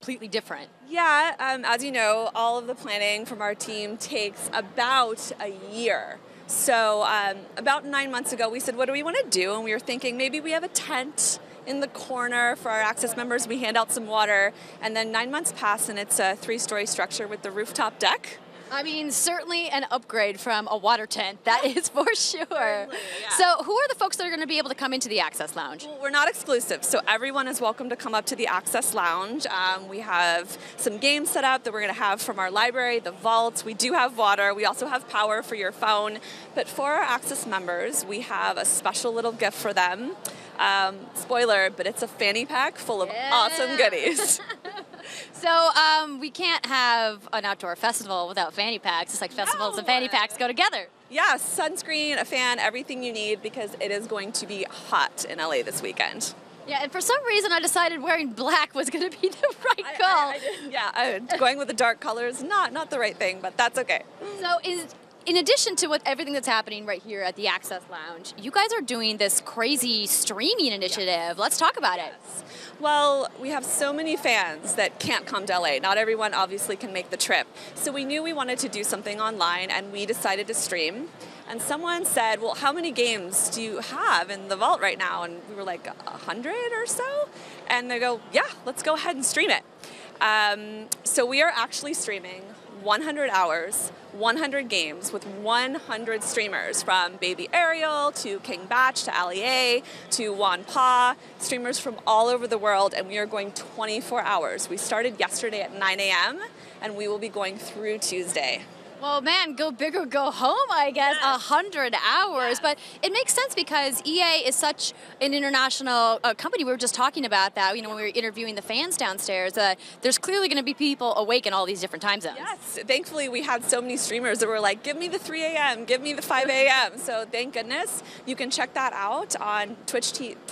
completely different. Yeah, as you know, all of the planning from our team takes about a year. So about 9 months ago, we said, what do we want to do? And we were thinking maybe we have a tent in the corner for our Access members. We hand out some water. And then 9 months pass, and it's a 3-story structure with the rooftop deck. I mean, certainly an upgrade from a water tent, that is for sure. Certainly, yeah. So who are the folks that are going to be able to come into the Access Lounge? Well, we're not exclusive, so everyone is welcome to come up to the Access Lounge. We have some games set up that we're going to have from our library, the vault. We do have water. We also have power for your phone. But for our Access members, we have a special little gift for them. Spoiler, but it's a fanny pack full of awesome goodies. So we can't have an outdoor festival without fanny packs. It's like festivals and fanny packs go together. Yeah, sunscreen, a fan, everything you need, because it is going to be hot in LA this weekend. Yeah, and for some reason I decided wearing black was going to be the right call. Going with the dark colors, not the right thing, but that's okay. So in addition to everything that's happening right here at the Access Lounge, you guys are doing this crazy streaming initiative. Yes. Let's talk about it. Well, we have so many fans that can't come to LA. Not everyone obviously can make the trip. So we knew we wanted to do something online, and we decided to stream. And someone said, well, how many games do you have in the vault right now? And we were like, 100 or so? And they go, yeah, let's go ahead and stream it. So we are actually streaming 100 hours, 100 games with 100 streamers, from Baby Ariel to King Batch to Ali A to Juan Pa, streamers from all over the world, and we are going 24 hours. We started yesterday at 9 a.m. and we will be going through Tuesday. Well, man, go big or go home, I guess, 100 hours. Yes. But it makes sense because EA is such an international company. We were just talking about that, when we were interviewing the fans downstairs. There's clearly going to be people awake in all these different time zones. Yes, thankfully we had so many streamers that were like, give me the 3 a.m., give me the 5 a.m. So thank goodness. You can check that out on twitch.tv/EA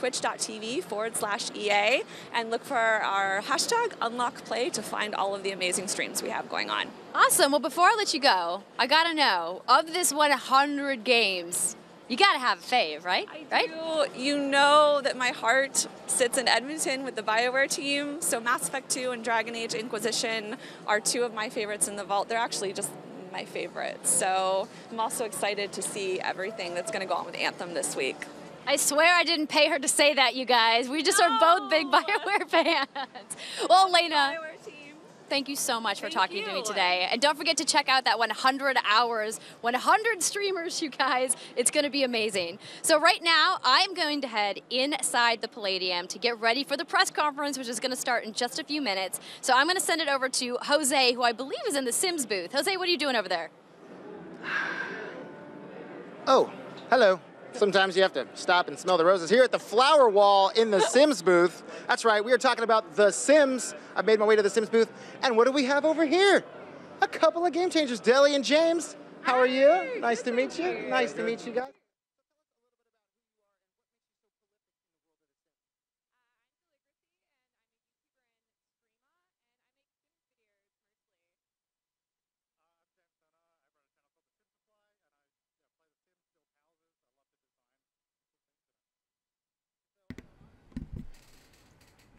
and look for our hashtag UnlockPlay to find all of the amazing streams we have going on. Awesome. Well, before I let you go, I got to know, of this 100 games, you got to have a fave, right? I do. You know that my heart sits in Edmonton with the BioWare team, so Mass Effect 2 and Dragon Age Inquisition are two of my favorites in the vault. They're actually just my favorites. So I'm also excited to see everything that's going to go on with Anthem this week. I swear I didn't pay her to say that, you guys. We just are both big BioWare fans. Well, Elena, thank you so much for talking to me today. And don't forget to check out that 100 hours, 100 streamers, you guys. It's going to be amazing. So right now, I'm going to head inside the Palladium to get ready for the press conference, which is going to start in just a few minutes. So I'm going to send it over to Jose, who I believe is in the Sims booth. Jose, what are you doing over there? Oh, hello. Sometimes you have to stop and smell the roses. Here at the Flower Wall in the Sims booth. That's right, we are talking about The Sims. I've made my way to the Sims booth. And what do we have over here? A couple of game changers, Deli and James. How are you? Nice to meet you. Nice to meet you guys.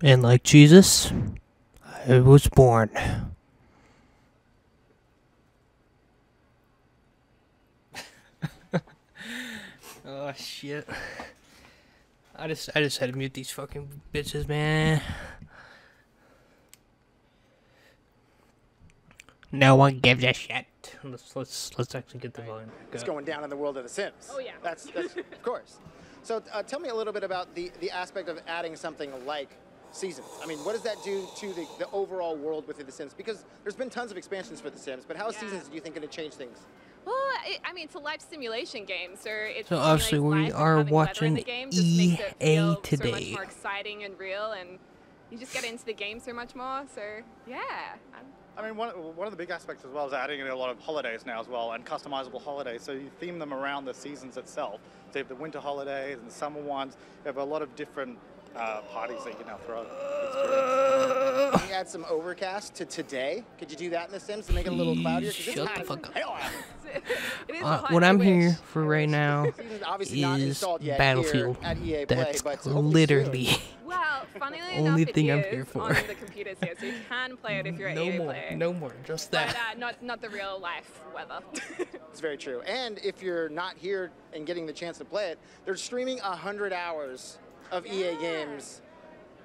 And like Jesus, I was born. Oh shit. I just had to mute these fucking bitches, man. No one gives a shit. Let's actually get the volume back up. It's going down in the world of The Sims. Oh yeah. That's of course. So tell me a little bit about the aspect of adding something like seasons. I mean, what does that do to the overall world within The Sims? Because there's been tons of expansions for The Sims, but how is seasons, do you think, going to change things? Well, I mean, it's a live simulation game, so it So obviously we are watching EA so today. much more exciting and real, and you just get into the game so much more. So yeah. I mean, one of the big aspects as well is adding in a lot of holidays now as well, and customizable holidays. So you theme them around the seasons itself. So you have the winter holidays and the summer ones. You have a lot of different parties that you can now throw. Can you add some overcast to today? Could you do that in The Sims to make it a little cloudier? Shut the fuck up. What I'm here for right now is Battlefield. That's literally funnily Only enough, thing it I'm is here for. on the computers here, so you can play it if you're an No EA more, player. no more, just But that. not the real life weather. It's very true. And if you're not here and getting the chance to play it, they're streaming 100 hours of EA games,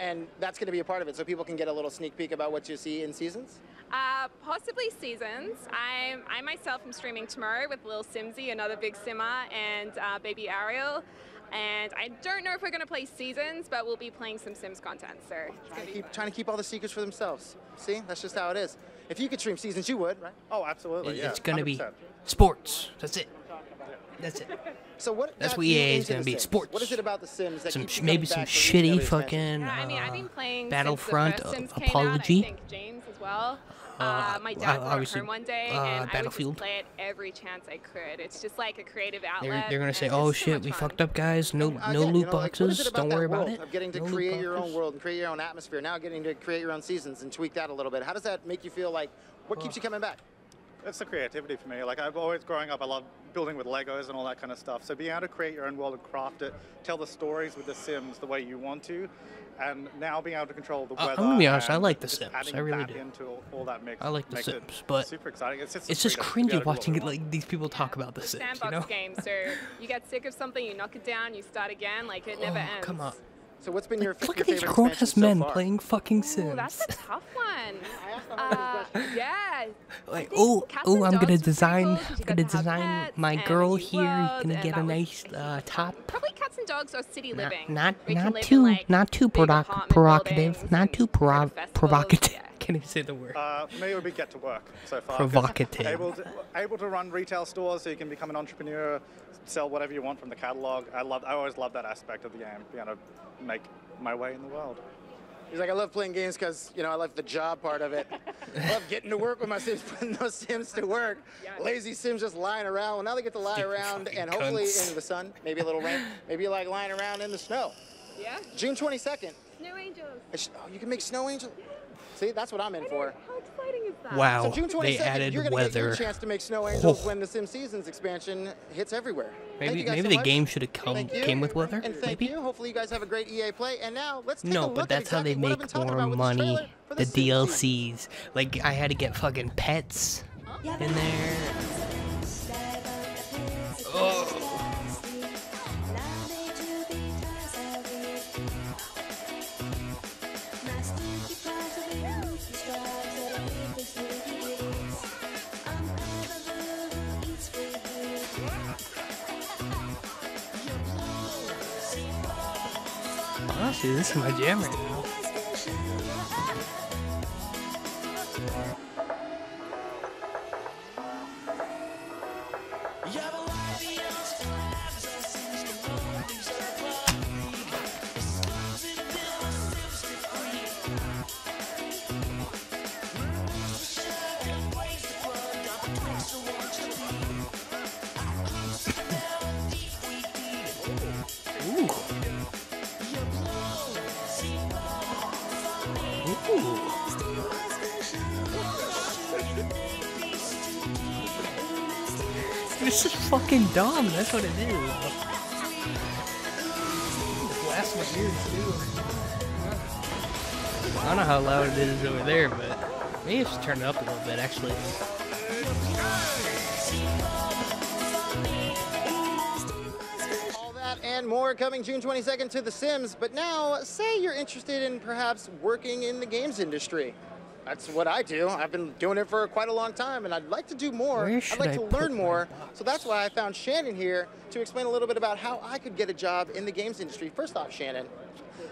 and that's going to be a part of it, so people can get a little sneak peek about what you see in Seasons. Possibly Seasons. I myself am streaming tomorrow with Lil Simsy, another big simmer, and baby Ariel. And I don't know if we're going to play Seasons, but we'll be playing some Sims content. So it's going to be fun. Trying to keep all the secrets for themselves. See, that's just how it is. If you could stream Seasons, you would, right? Oh, absolutely. It's gonna be 100%. sports. That's it. That's it. So what? That's got what you EA is into gonna The be, Sims? sports. What is it about The Sims that Some keeps you maybe coming some back for each and shitty every expansion? fucking Yeah, I mean, I've been playing Battlefront since the first Sims came apology. out. I think James as well. My dad brought it obviously, home one day, and I would Battlefield. just play it every chance I could. It's just like a creative outlet. They're gonna say, and "Oh it's so shit, much we fun. fucked up, guys. No Again, loot like, what is boxes. it about Don't that worry about world it." Of getting to No loot create your own boxes. world and create your own atmosphere. Now getting to create your own seasons and tweak that a little bit. How does that make you feel? Like, what keeps you coming back? It's the creativity for me. Like I've always growing up, I love building with Legos and all that kind of stuff. So being able to create your own world and craft it, tell the stories with The Sims the way you want to, and now being able to control the weather. I'm gonna be honest, I and like The just Sims. adding I really that do. into all that mix. I like The makes Sims, it but super exciting. It's just, It's just freedom to be able cringy to do what watching we it, want. like these people talk about The Sims. Sandbox You know? game, so you get sick of something, you knock it down, you start again. Like it never ends. Come on. So what's been your Look your at these favorite grown expansion ass so men far? playing fucking Ooh, Sims. that's a tough one. Yeah. Like, think oh, cats oh, and I'm dogs gonna was pretty design, cool 'cause you I'm got gonna to have design pets my and a girl new here. world, Gonna and get that a was nice top. Probably cats and dogs or city living. Not where you can live in, too, like, not too big apartment provocative, buildings not and too go to festivals. provocative. Yeah. Can't even say the word. For me, it would be get to work so far. 'cause Provocative. Able to run retail stores, so you can become an entrepreneur, sell whatever you want from the catalog. I always love that aspect of the game, being able to make my way in the world. He's like, I love playing games because, you know, I like the job part of it. I love getting to work with my Sims, putting those Sims to work. Lazy Sims just lying around. Well, now they get to lie Stupid around fucking and hopefully cunts. in the sun, maybe a little rain. Maybe you like lying around in the snow. Yeah. June 22nd. Snow angels. Oh, you can make snow angels. See, that's what I'm in for. How exciting is that? Wow, So June 22nd, they added you're going to get your weather. chance to make snow angels Oh. when the Sim Seasons expansion hits everywhere. Thank Maybe you guys maybe so the much. game should have Thank you. came with weather. And thank Maybe. you. Hopefully you guys have a great EA play. And now let's take a No, look but at that's how they exactly what I've make been talking more about with this money. trailer for The Sims season. DLCs. Like I had to get fucking pets in there. Oh. Honestly, this is my jam right now. Ooh. Ooh. This is fucking dumb. That's what it is. Blast my ears too. I don't know how loud it is over there, but maybe I should turn it up a little bit actually. All that and more coming June 22nd to The Sims. But now, say you're interested in perhaps working in the games industry. That's what I do. I've been doing it for quite a long time, and I'd like to do more. Where I'd should like I to put learn my more. box? So that's why I found Shannon here to explain a little bit about how I could get a job in the games industry. First off, Shannon,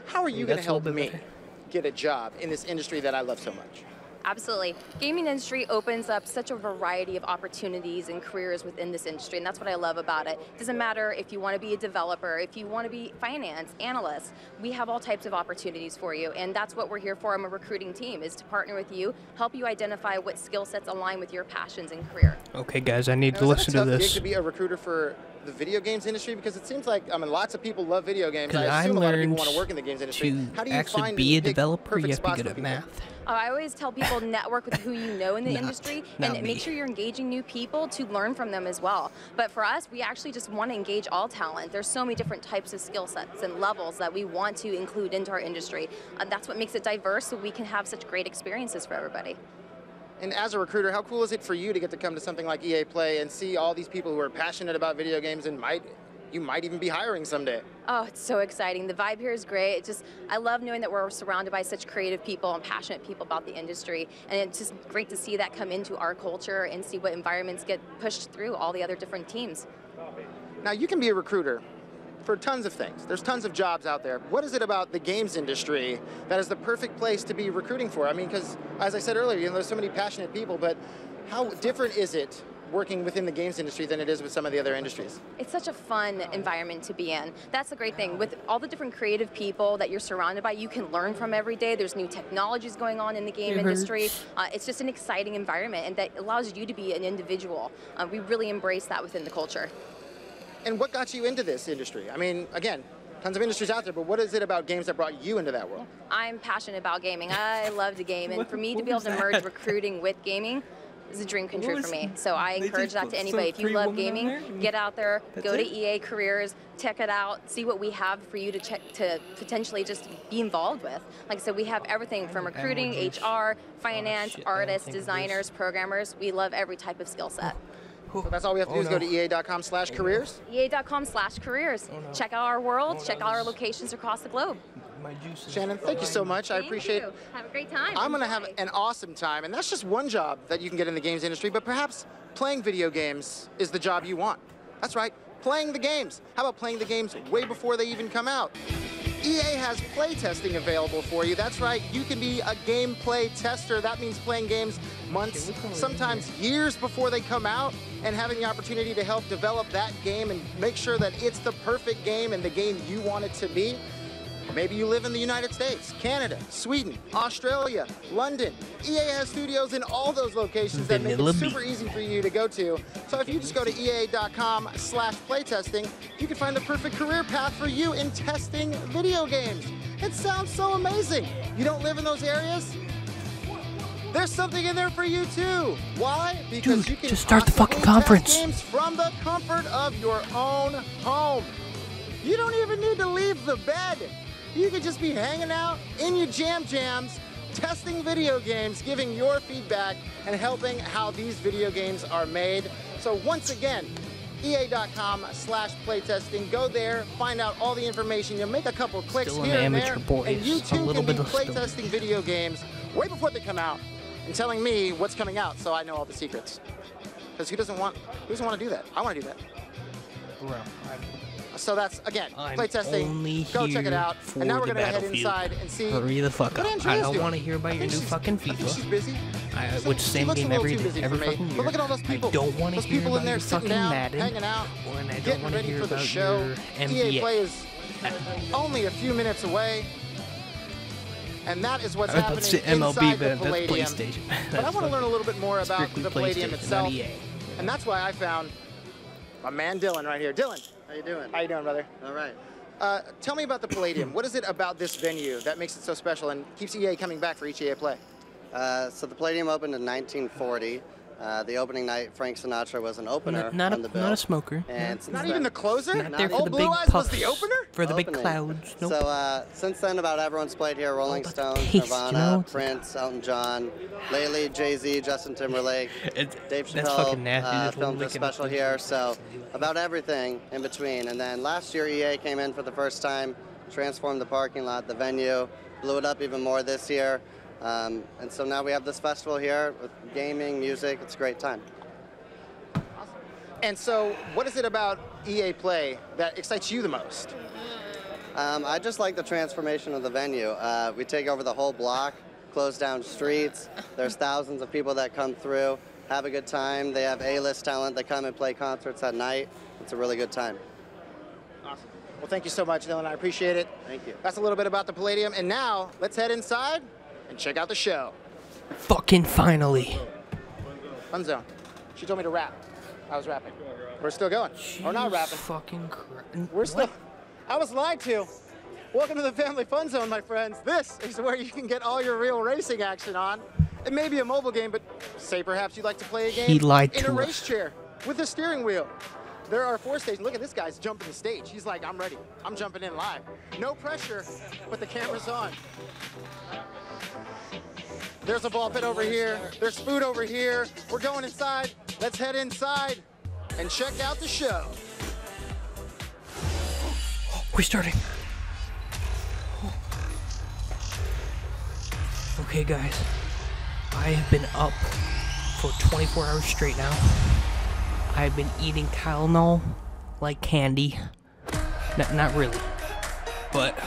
how are you going to That's a little help bit me better. get a job in this industry that I love so much? Absolutely. Gaming industry opens up such a variety of opportunities and careers within this industry, and that's what I love about it. It doesn't matter if you want to be a developer, if you want to be finance, analyst, we have all types of opportunities for you, and that's what we're here for. I'm a recruiting team, is to partner with you, help you identify what skill sets align with your passions and career. Okay, guys, I need Now, to is that listen a to tough gig this. to be a recruiter for the video games industry? Because it seems like, I mean, lots of people love video games. 'Cause I assume a lot of people learned want to work in the games industry. To How do you actually find be a and pick developer, perfect you have to be spots good for at people? math. I always tell people network with who you know in the industry not and me. make sure you're engaging new people to learn from them as well. But for us, we actually just want to engage all talent. There's so many different types of skill sets and levels that we want to include into our industry. That's what makes it diverse, so we can have such great experiences for everybody. And as a recruiter, how cool is it for you to get to come to something like EA Play and see all these people who are passionate about video games and you might even be hiring someday? Oh, it's so exciting. The vibe here is great. It's just, I love knowing that we're surrounded by such creative people and passionate people about the industry. And it's just great to see that come into our culture and see what environments get pushed through all the other different teams. Now, you can be a recruiter for tons of things. There's tons of jobs out there. What is it about the games industry that is the perfect place to be recruiting for? I mean, because as I said earlier, you know, there's so many passionate people, but how different is it working within the games industry than it is with some of the other industries? It's such a fun environment to be in. That's the great thing. With all the different creative people that you're surrounded by, you can learn from every day. There's new technologies going on in the game industry. It's just an exciting environment, and that allows you to be an individual. We really embrace that within the culture. And what got you into this industry? I mean, again, tons of industries out there, but what is it about games that brought you into that world? I'm passionate about gaming. I love to game, and for me to be able to merge recruiting with gaming is a dream come true for me. So I encourage that to anybody. If you love gaming, get out there, go to EA Careers, check it out, see what we have for you to check to potentially just be involved with. Like I said, we have everything from recruiting, HR, finance, artists, designers, programmers. We love every type of skill set. So that's all we have to do is go to ea.com/careers? EA.com/careers. Check out our world, check out our locations across the globe. Shannon, thank you so much. I appreciate it. Have a great time. I'm going to have an awesome time, and that's just one job that you can get in the games industry, but perhaps playing video games is the job you want. That's right, playing the games. How about playing the games way before they even come out? EA has play testing available for you. That's right, you can be a gameplay tester. That means playing games months, sometimes years before they come out, and having the opportunity to help develop that game and make sure that it's the perfect game and the game you want it to be. Or maybe you live in the United States, Canada, Sweden, Australia, London. EA has studios in all those locations that make it super easy for you to go to. So if you just go to ea.com/playtesting, you can find the perfect career path for you in testing video games. It sounds so amazing. You don't live in those areas? There's something in there for you too. Why? Because Dude, you can just start the fucking constantly test conference. games from the comfort of your own home. You don't even need to leave the bed. You could just be hanging out in your jams, testing video games, giving your feedback, and helping how these video games are made. So once again, ea.com/playtesting. Go there, find out all the information. You'll make a couple clicks Still an here and amateur, there, boys. and you A too little can be bit of story. playtesting video games way before they come out and telling me what's coming out so I know all the secrets. Because who doesn't want to do that? I want to do that. Bro, So that's, again, I'm playtesting. only Go check it here out. for And now we're the going to head Battlefield. inside and see Hurry the fuck what up. Andrea's I don't doing. want to hear about I your think new she's- fucking I think she's FIFA. busy. Which She same looks a game little every too day, busy every for me. fucking year. But look at all those people. I don't want to Those hear people about in there your sitting fucking down, Madden, hanging out, and I don't getting want to ready hear for the about show. your EA Play NBA. is only a few minutes away. And that is what's I was happening about to say MLB, inside the but that's Palladium. PlayStation. But I want to learn a little bit more about Strictly the Palladium PlayStation, itself. not EA. And that's why I found my man Dylan right here. Dylan, How you doing? how you doing, brother? All right. Tell me about the Palladium. What is it about this venue that makes it so special and keeps EA coming back for each EA Play? So the Palladium opened in 1940. The opening night, Frank Sinatra was an opener Not on the bill. a smoker. And since Not then, even the closer? Not there for Old the Blue big Eyes was puffs. the opener? For the big opening. clouds. Nope. So since then, about everyone's played here. Rolling about Stones, the taste, Nirvana, you know? Prince, Elton John, lately Jay-Z, Justin Timberlake, Dave That's fucking Chappelle nasty. Just filmed a licking special up. here. So about everything in between. And then last year, EA came in for the first time, transformed the parking lot, the venue, blew it up even more this year. And so now we have this festival here with gaming, music. It's a great time. And so, what is it about EA Play that excites you the most? I just like the transformation of the venue. We take over the whole block, close down streets. There's thousands of people that come through, have a good time. They have A-list talent that come and play concerts at night. It's a really good time. Awesome. Well, thank you so much, Dylan. I appreciate it. Thank you. That's a little bit about the Palladium. And now, let's head inside and check out the show. Fucking finally. Fun Zone. She told me to rap. I was rapping. We're still going. We're not rapping. Fucking Christ. We're still. I was lied to. Welcome to the Family Fun Zone, my friends. This is where you can get all your real racing action on. It may be a mobile game, but say perhaps you'd like to play a game He lied in to a us. race chair with a steering wheel. There are 4 stages. Look at this guy's jumping the stage. He's like, I'm ready. I'm jumping in live. No pressure, but the camera's on. There's a ball pit over here. There's food over here. We're going inside. Let's head inside and check out the show. We're starting. Okay, guys. I have been up for 24 hours straight now. I've been eating Tylenol like candy. Not really, but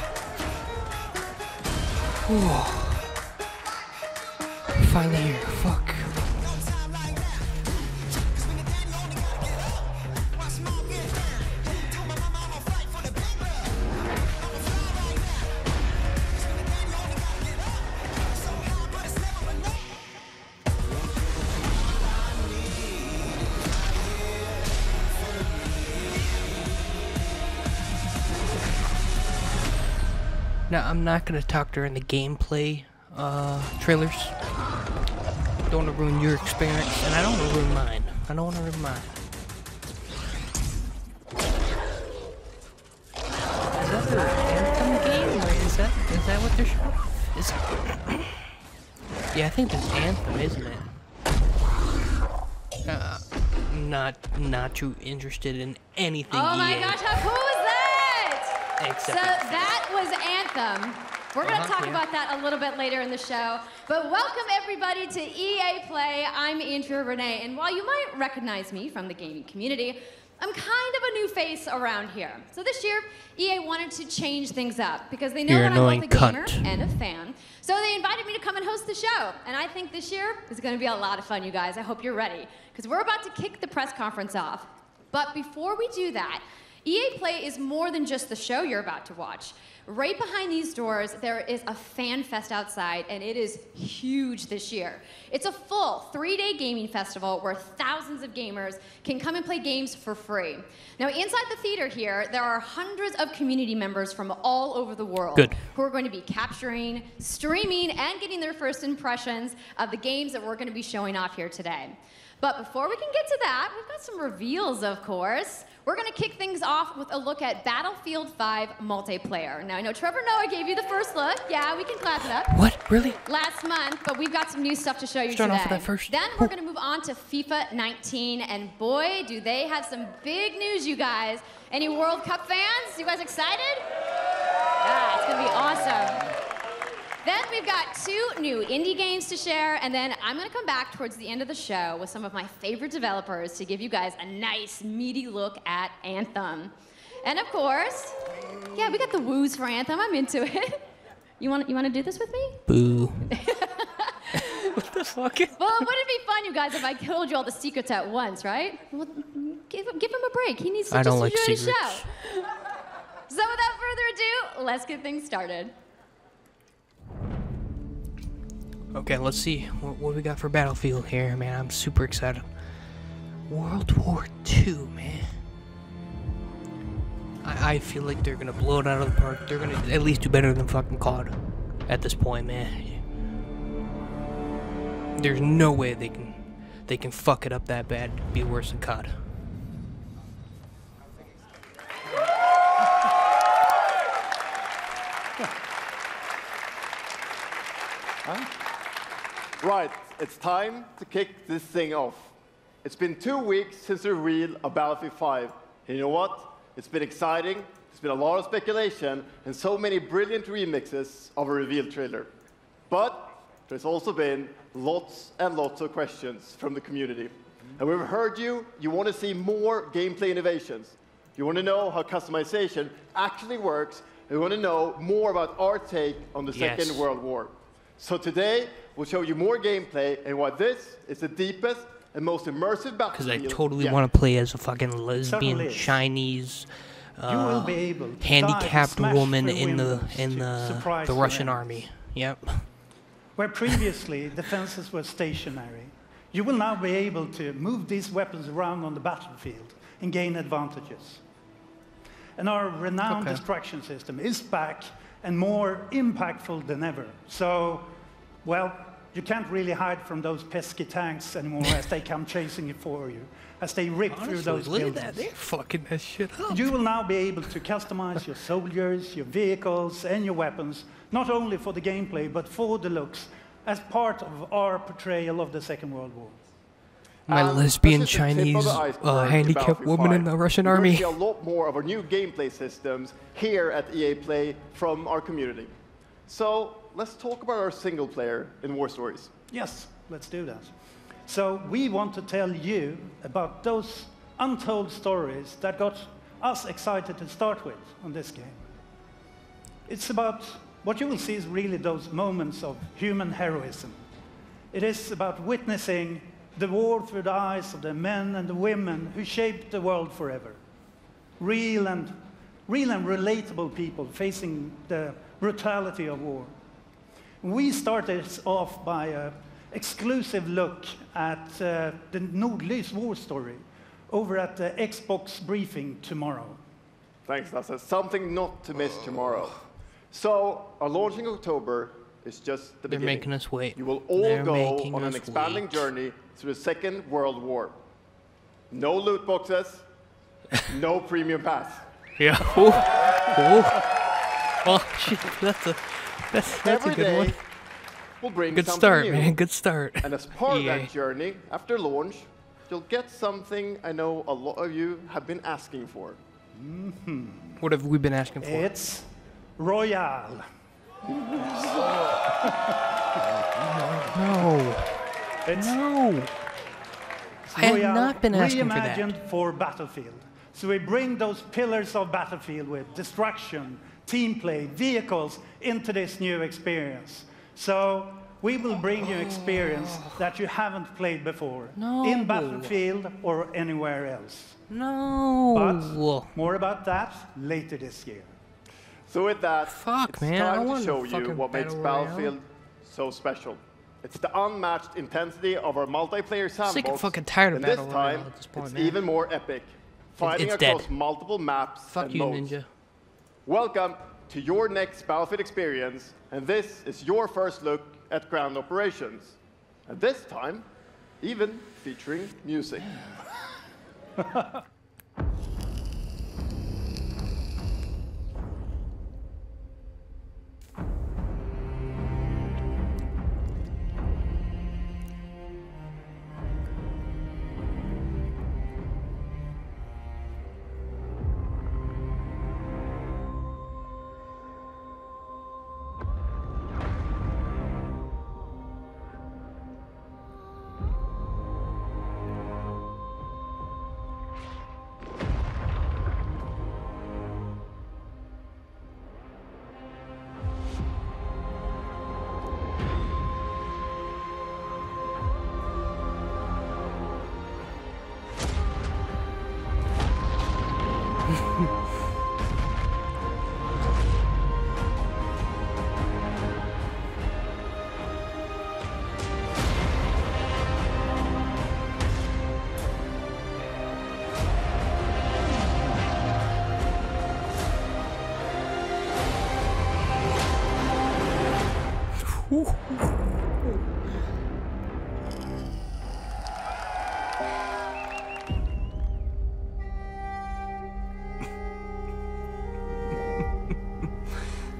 finally here. Fuck. Now, I'm not gonna talk during the gameplay trailers. Don't want to ruin your experience, and I don't want to ruin mine. I don't want to ruin mine. Is that their Anthem game, or is that what they're showing? Yeah, I think that's Anthem, isn't it? Not too interested in anything. Oh my EA. gosh, how cool is that? Except So that was Anthem. We're going to talk about that a little bit later in the show. But welcome everybody to EA Play. I'm Andrea Renee, and while you might recognize me from the gaming community, I'm kind of a new face around here. So this year, EA wanted to change things up because they know You're that I'm annoying both a gamer cunt. and a fan. So they invited me to come and host the show. And I think this year is going to be a lot of fun, you guys. I hope you're ready because we're about to kick the press conference off. But before we do that, EA Play is more than just the show you're about to watch. Right behind these doors, there is a fan fest outside, and it is huge this year. It's a full 3-day gaming festival where thousands of gamers can come and play games for free. Now, inside the theater here, there are hundreds of community members from all over the world who are going to be capturing, streaming, and getting their first impressions of the games that we're going to be showing off here today. But before we can get to that, we've got some reveals, of course. We're going to kick things off with a look at Battlefield 5 multiplayer. Now, I know Trevor Noah gave you the first look. Yeah, we can clap it up. What? Really? Last month, but we've got some new stuff to show you Start today. off with that first. Then we're going to move on to FIFA 19, and boy, do they have some big news, you guys. Any World Cup fans? You guys excited? Yeah, it's going to be awesome. Then we've got 2 new indie games to share, and then I'm going to come back towards the end of the show with some of my favorite developers to give you guys a nice, meaty look at Anthem. And of course, yeah, we got the woos for Anthem. I'm into it. You want to do this with me? Boo. What the fuck? Well, wouldn't it be fun, you guys, if I told you all the secrets at once, right? Well, give him a break. He needs to I just don't like enjoy the secrets. show. So without further ado, let's get things started. Okay, let's see what we got for Battlefield here, man. I'm super excited. World War II, man. I feel like they're gonna blow it out of the park. They're gonna at least do better than fucking COD at this point, man. There's no way they can fuck it up that bad. It'd be worse than COD. Right, it's time to kick this thing off. It's been 2 weeks since the reveal of Battlefield 5. And you know what? It's been exciting, there's been a lot of speculation, and so many brilliant remixes of a reveal trailer. But there's also been lots and lots of questions from the community. And we've heard you want to see more gameplay innovations. You want to know how customization actually works, and you want to know more about our take on the Second World War. So today, we'll show you more gameplay and why this is the deepest and most immersive battlefield. Because I totally want to play as a fucking lesbian Chinese handicapped woman in the Russian army. Yep. Where previously defenses were stationary, You will now be able to move these weapons around on the battlefield and gain advantages. And our renowned destruction system is back and more impactful than ever. So, well, you can't really hide from those pesky tanks anymore as they come chasing it for you, as they rip through those look buildings. at that. They're fucking that shit up. You will now be able to customize your soldiers, your vehicles, and your weapons, not only for the gameplay, but for the looks, as part of our portrayal of the Second World War. My lesbian Chinese handicapped woman in the Russian army. We're going to see a lot more of our new gameplay systems here at EA Play from our community. So let's talk about our single player in War Stories. Yes, let's do that. So we want to tell you about those untold stories that got us excited to start with on this game. It's about, what you will see is really those moments of human heroism. It is about witnessing the war through the eyes of the men and the women who shaped the world forever. Real and relatable people facing the brutality of war. We started off by an exclusive look at the Nordlys war story over at the Xbox briefing tomorrow. Thanks, Lasse. Something not to miss tomorrow. So, our launch in October is just the beginning. They're making us wait. You will all go on an expanding journey through the Second World War. No loot boxes, no premium pass. Yeah. Oh, shit. That's a good one. We'll bring good something start, new. man. Good start. And as part of that journey, after launch, you'll get something I know a lot of you have been asking for. Mm-hmm. What have we been asking for? It's Royale. No. No. I have not been asking for that. Reimagined for Battlefield. So we bring those pillars of Battlefield with destruction, team play, vehicles into this new experience. So we will bring you experience that you haven't played before in Battlefield or anywhere else. No. But more about that later this year. So with that, it's man, time to show you what makes Battlefield so special. It's the unmatched intensity of our multiplayer sandbox. Sick and fucking tired of Battle Royale time, at this point, it's man. even more epic, fighting it's across dead. multiple maps and modes. Ninja. Welcome to your next Battlefield experience, and this is your first look at ground operations. And this time, even featuring music.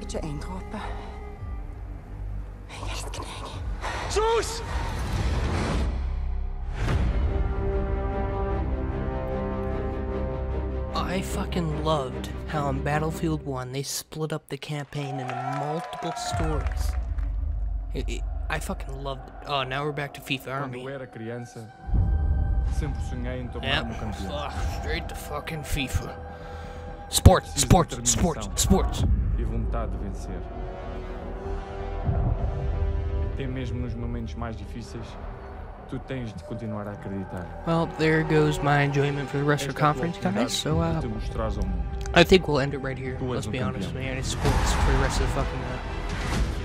Ikke en dråpe. Jeg elsker deg. Sus! I fucking loved how in Battlefield 1 they split up the campaign into multiple stories. I fucking loved it. Oh, now we're back to FIFA, aren't we? Quando eu era criança, sempre sonhei em tornar-me campeão. Straight to fucking FIFA. Sports. E vontade de vencer. Até mesmo nos momentos mais difíceis, tu tens de continuar a acreditar. Well, there goes my enjoyment for the rest of the conference, guys. So, te mostrares ao mundo. I think we'll end it right here. Tu és Let's be honest, campeão. man. It's sports for the rest of the fucking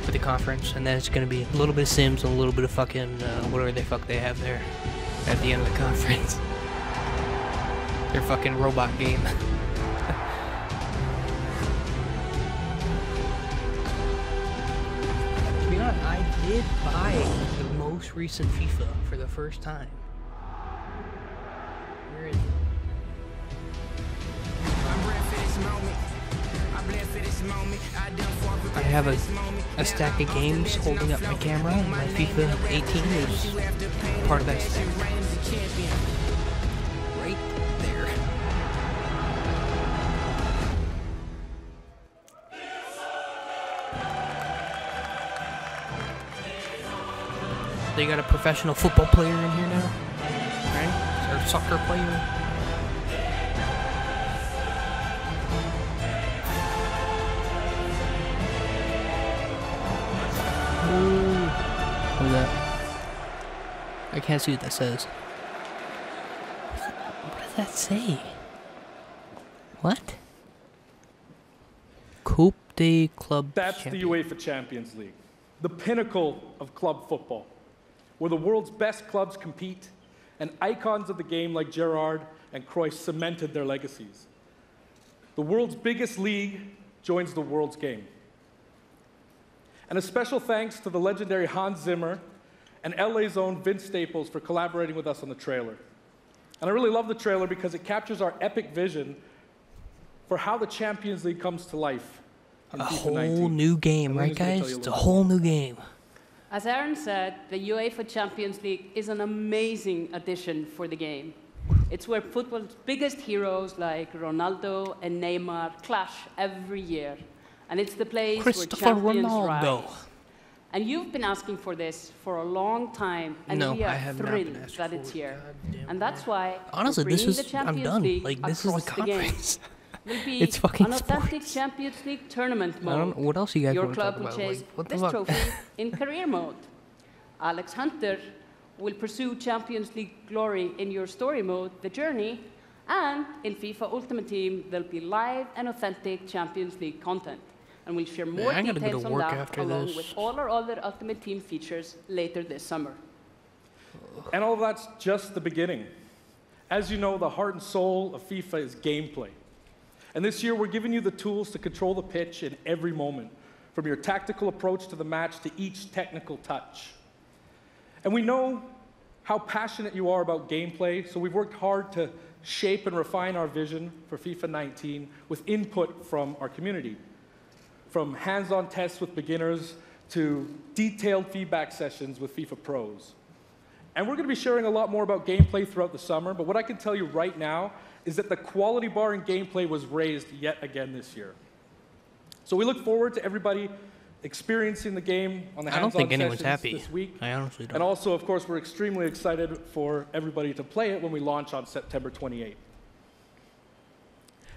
for the conference, and then it's gonna be a little bit of Sims and a little bit of fucking whatever the fuck they have there at the end of the conference. Their fucking robot game. To be honest, I did buy the most recent FIFA for the first time. Where is it? I have a stack of games holding up my camera, and my FIFA 18 is part of that stack. Right there. They got a professional football player in here now, right? Or soccer player. What is that? I can't see what that says. What does that say? What? Coupe de Club That's Champions. the UEFA Champions League, the pinnacle of club football, where the world's best clubs compete, and icons of the game like Gerrard and Cruyff cemented their legacies. The world's biggest league joins the world's game. And a special thanks to the legendary Hans Zimmer and LA's own Vince Staples for collaborating with us on the trailer. And I really love the trailer because it captures our epic vision for how the Champions League comes to life in A FIFA whole 19. new game, And right Lena's gonna tell guys? you a It's a little whole new game. As Aaron said, the UEFA Champions League is an amazing addition for the game. It's where football's biggest heroes like Ronaldo and Neymar clash every year. And it's the place where Christopher champions Ronaldo. rise. And you've been asking for this for a long time, and No, we I are have not been thrilled asking that for it's it. here. And that's why Honestly, we're this bringing is- the Champions I'm done. League Like, this is the across the game. conference. Will be It's fucking an authentic Champions League tournament I don't mode. know, what else you guys Your wanna club talk will about? chase Like, what the this fuck? trophy in career mode. Alex Hunter will pursue Champions League glory in your story mode, The Journey, and in FIFA Ultimate Team, there'll be live and authentic Champions League content. And we'll share more I gotta go to details on work that, after along this. with all our other Ultimate Team features later this summer. And all of that's just the beginning. As you know, the heart and soul of FIFA is gameplay. And this year, we're giving you the tools to control the pitch in every moment, from your tactical approach to the match to each technical touch. And we know how passionate you are about gameplay, so we've worked hard to shape and refine our vision for FIFA 19 with input from our community. From hands-on tests with beginners to detailed feedback sessions with FIFA pros. And we're going to be sharing a lot more about gameplay throughout the summer, but what I can tell you right now is that the quality bar in gameplay was raised yet again this year. So we look forward to everybody experiencing the game on the I don't hands-on think anyone's sessions happy. this week. I honestly don't. And also, of course, we're extremely excited for everybody to play it when we launch on September 28th.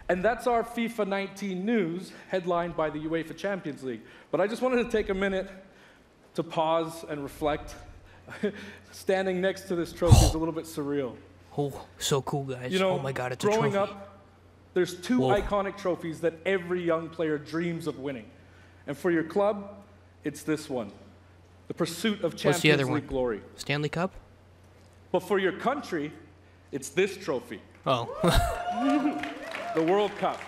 And that's our FIFA 19 news, headlined by the UEFA Champions League. But I just wanted to take a minute to pause and reflect. Standing next to this trophy is a little bit surreal. Oh, so cool, guys. You know, oh my god, it's a growing trophy. up, there's two Whoa. iconic trophies that every young player dreams of winning. And for your club, it's this one, the pursuit of What's Champions the other League one? glory. Stanley Cup? But for your country, it's this trophy. Oh. The World Cup.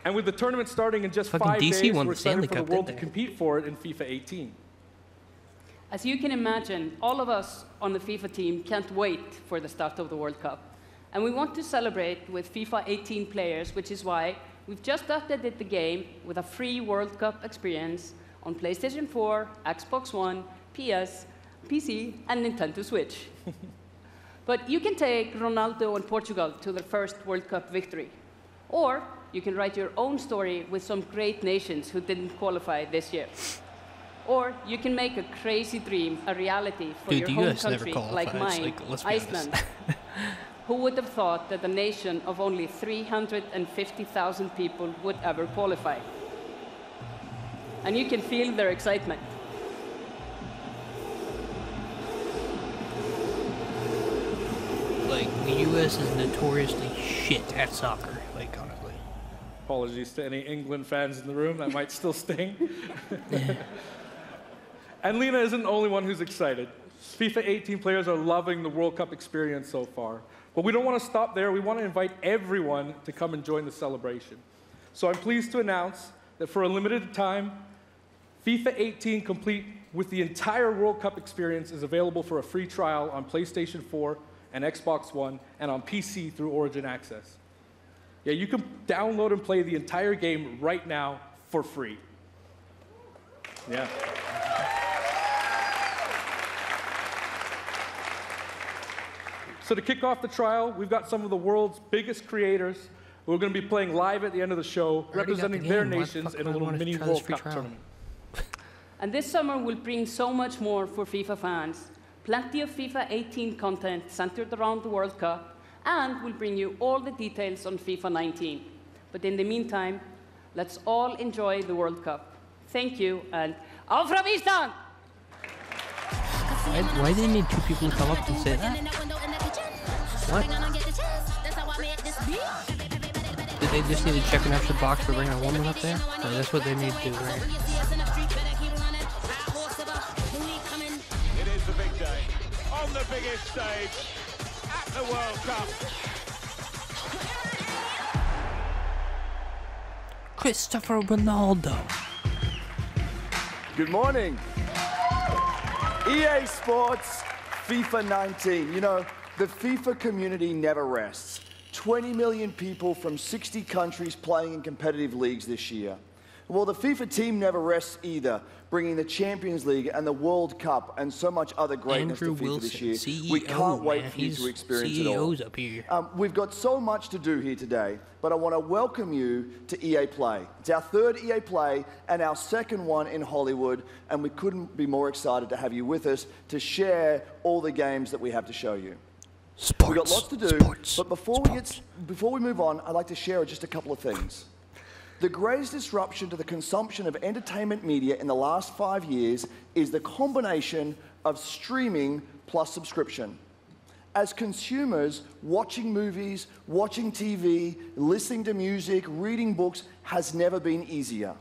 And with the tournament starting in just Fucking 5 DC days, won we're the Stanley excited for Cup, the world to didn't they? compete for it in FIFA 18. As you can imagine, all of us on the FIFA team can't wait for the start of the World Cup. And we want to celebrate with FIFA 18 players, which is why we've just updated the game with a free World Cup experience on PlayStation 4, Xbox One, PS, PC, and Nintendo Switch. But you can take Ronaldo and Portugal to their first World Cup victory. Or you can write your own story with some great nations who didn't qualify this year. Or you can make a crazy dream a reality for Dude, your the home US never country, qualifies, like mine, like, let's be honest. Iceland. Who would have thought that a nation of only 350,000 people would ever qualify? And you can feel their excitement. Like, the US is notoriously shit at soccer, like, honestly. apologies to any England fans in the room. That might still sting. And Lena isn't the only one who's excited. FIFA 18 players are loving the World Cup experience so far. But we don't want to stop there. We want to invite everyone to come and join the celebration. So I'm pleased to announce that for a limited time, FIFA 18 complete with the entire World Cup experience is available for a free trial on PlayStation 4 and Xbox One and on PC through Origin Access. Yeah, you can download and play the entire game right now for free. Yeah. So to kick off the trial, we've got some of the world's biggest creators who are going to be playing live at the end of the show, representing their nations in a little mini World Cup tournament. And this summer will bring so much more for FIFA fans. Plenty of FIFA 18 content centered around the World Cup, and we'll bring you all the details on FIFA 19. But in the meantime, let's all enjoy the World Cup. Thank you, and Auf Ravistan! Why do they need two people to come up and say that? What? Did they just need to check an extra box for bringing a woman up there? Or that's what they need to do, right? It is the big day, on the biggest stage, at the World Cup. Christopher Ronaldo. Good morning. EA Sports, FIFA 19. You know, the FIFA community never rests. 20 million people from 60 countries playing in competitive leagues this year. Well, the FIFA team never rests either, bringing the Champions League and the World Cup and so much other greatness to FIFA this year. CEO, we can't wait man. for you to experience CEO's it all. up here. We've got so much to do here today, but I want to welcome you to EA Play. It's our third EA Play and our second one in Hollywood, and we couldn't be more excited to have you with us to share all the games that we have to show you. We've got lots to do, but before we move on, I'd like to share just a couple of things. The greatest disruption to the consumption of entertainment media in the last 5 years is the combination of streaming plus subscription. As consumers, watching movies, watching TV, listening to music, reading books has never been easier.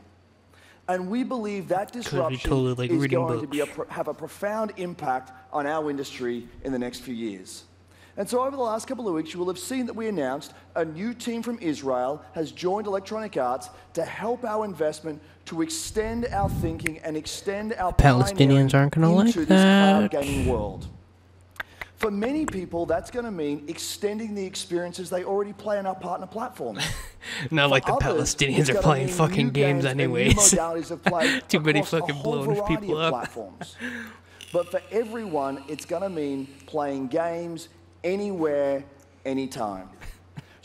And we believe that disruption is going to have a profound impact on our industry in the next few years. And so over the last couple of weeks, you will have seen that we announced a new team from Israel has joined Electronic Arts to help our investment to extend our thinking and extend our Palestinians aren't going to like into this that. cloud gaming world. For many people, that's going to mean extending the experiences they already play on our partner platforms. Not like the Palestinians are playing fucking games anyways. Too many fucking blown people up. Platforms. But for everyone, it's going to mean playing games anywhere, anytime.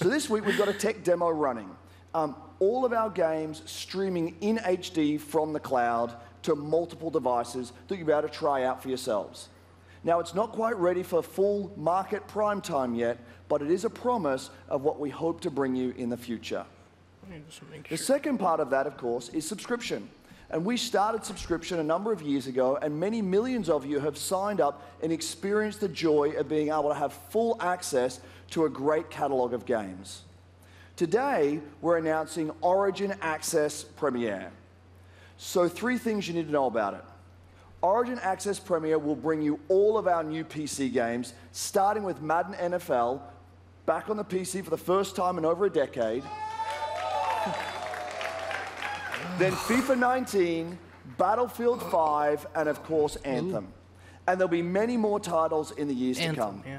So this week we've got a tech demo running. All of our games streaming in HD from the cloud to multiple devices that you'll be able to try out for yourselves. Now it's not quite ready for full market prime time yet, but it is a promise of what we hope to bring you in the future. The second part of that, of course, is subscription. And we started subscription a number of years ago, and many millions of you have signed up and experienced the joy of being able to have full access to a great catalog of games. Today, we're announcing Origin Access Premier. So 3 things you need to know about it. Origin Access Premier will bring you all of our new PC games, starting with Madden NFL, back on the PC for the first time in over a decade. Then FIFA 19, Battlefield 5, and of course Anthem. And there'll be many more titles in the years to come. Yeah.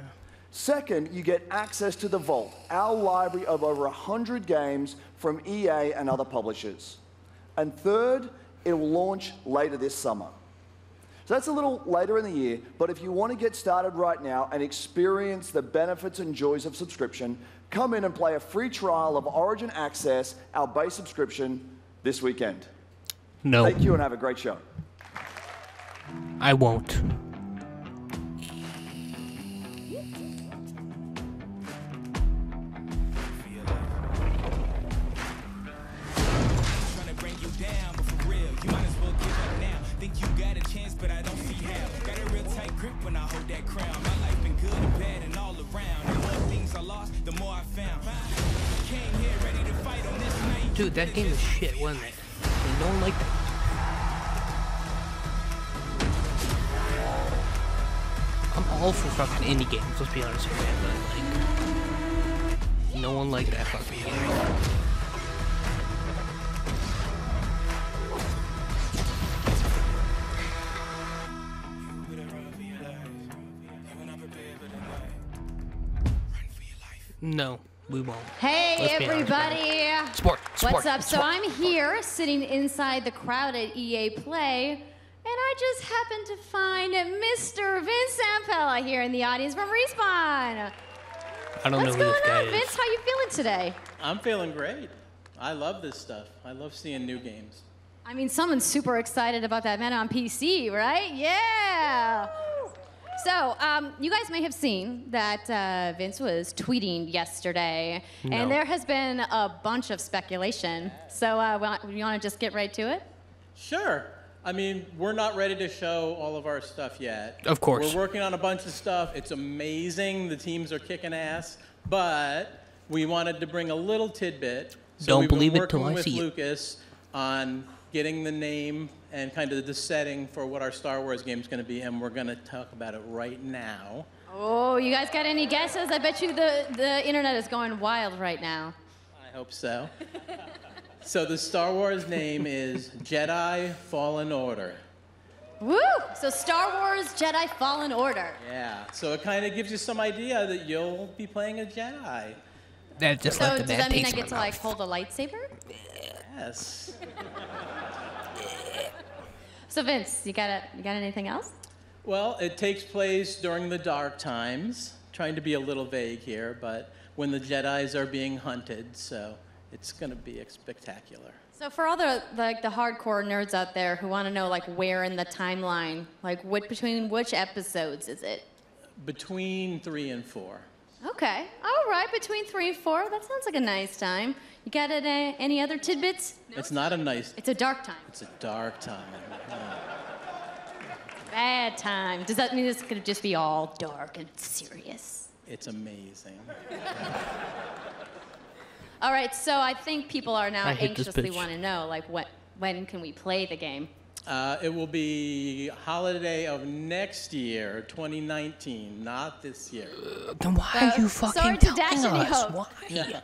Second, you get access to the Vault, our library of over 100 games from EA and other publishers. And third, it will launch later this summer. So that's a little later in the year, but if you want to get started right now and experience the benefits and joys of subscription, come in and play a free trial of Origin Access, our base subscription, this weekend. No. Thank you and have a great show. I won't. But I don't see how. Got a real tight grip when I hold that crown. My life been good and bad and all around. The more things I lost, the more I found. Came here ready to fight on this night. Dude, that game was shit, wasn't it? And no one liked that. I'm all for fucking indie games, let's be honest with you, but like, no one liked that fucking game. No, we won't. Hey, Let's be honest, everybody. Sport. What's up? So I'm here sitting inside the crowd at EA Play, and I just happened to find Mr. Vince Zampella here in the audience from Respawn. I don't know What's who going this guy on, is. Vince? How you feeling today? I'm feeling great. I love this stuff. I love seeing new games. I mean, someone's super excited about that man on PC, right? Yeah. So, you guys may have seen that Vince was tweeting yesterday, No. and there has been a bunch of speculation. So, you want to just get right to it? Sure. I mean, we're not ready to show all of our stuff yet. Of course. We're working on a bunch of stuff. It's amazing. The teams are kicking ass. But we wanted to bring a little tidbit. So Don't we've been believe it till working I with see it. Lucas on getting the name and kind of the setting for what our Star Wars game is going to be, and we're going to talk about it right now. Oh, you guys got any guesses? I bet you the internet is going wild right now. I hope so. So the Star Wars name is Jedi Fallen Order. Woo! So Star Wars Jedi Fallen Order. Yeah, so it kind of gives you some idea that you'll be playing a Jedi. That just So left a does bad that mean I taste in get to my like mouth. hold a lightsaber? Yes. So Vince, you got anything else? Well, it takes place during the Dark Times. Trying to be a little vague here, but when the Jedis are being hunted, so it's going to be spectacular. So for all the hardcore nerds out there who want to know like where in the timeline, like between which episodes is it? Between 3 and 4. Okay, all right, between 3 and 4. That sounds like a nice time. You got any other tidbits? It's not a nice... It's a dark time. It's a dark time. Bad time. Does that mean it's gonna just be all dark and serious? It's amazing. All right, so I think people are now I hate this anxiously bitch. want to know, like, when can we play the game? It will be holiday of next year, 2019, not this year. Then why are you fucking sorry to telling dash any us? hope. Why? Yeah.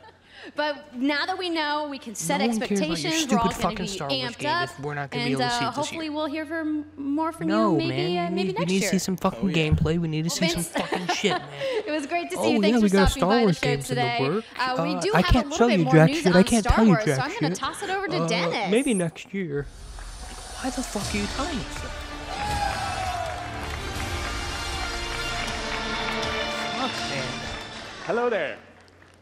But now that we know, we can set No one cares about your expectations. We're all stupid going to fucking be Star Wars amped game up, if we're not gonna and be able to see it this hopefully year. we'll hear more from No, you maybe man. maybe we next need year. to see some fucking gameplay. We need to see some Vince. fucking shit, man. It was great to see Oh, you. yeah, Thanks we for got stopping Star by the Wars show games in the today. works. We do I have can't a little tell bit you more jack news shit. on I can't Star tell you Wars, jack so I'm going shit. to toss it over to Dennis. Maybe next year. Why the fuck are you telling us that? Fuck, man. Hello there.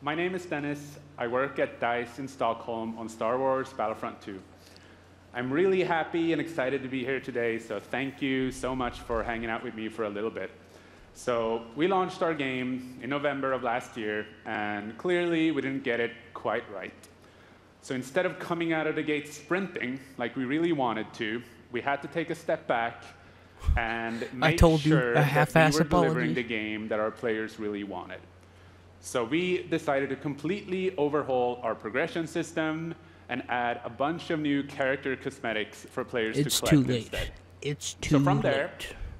My name is Dennis. I work at DICE in Stockholm on Star Wars Battlefront 2. I'm really happy and excited to be here today, so thank you so much for hanging out with me for a little bit. So we launched our game in November of last year, and clearly we didn't get it quite right. So instead of coming out of the gate sprinting like we really wanted to, we had to take a step back and make told you, sure a that half-ass we were delivering apology. the game that our players really wanted. So we decided to completely overhaul our progression system and add a bunch of new character cosmetics for players It's to collect too late. instead. It's too So from late. there,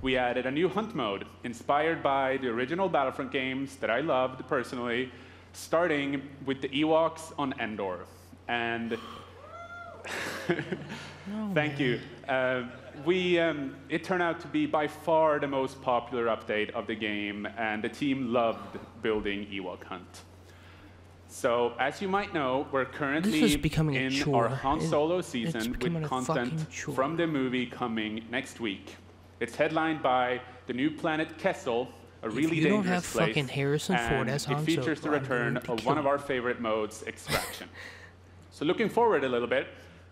we added a new hunt mode inspired by the original Battlefront games that I loved personally, starting with the Ewoks on Endor. And thank you. It turned out to be by far the most popular update of the game, and the team loved building Ewok Hunt. So, as you might know, we're currently is becoming a in chore. our Han Solo season becoming with a content fucking chore. from the movie coming next week. It's headlined by the new planet Kessel, a really you don't dangerous have place, fucking Harrison Ford and as it Han features the Solo, I'm return going to of kill one of you. our favorite modes, Extraction. So looking forward a little bit,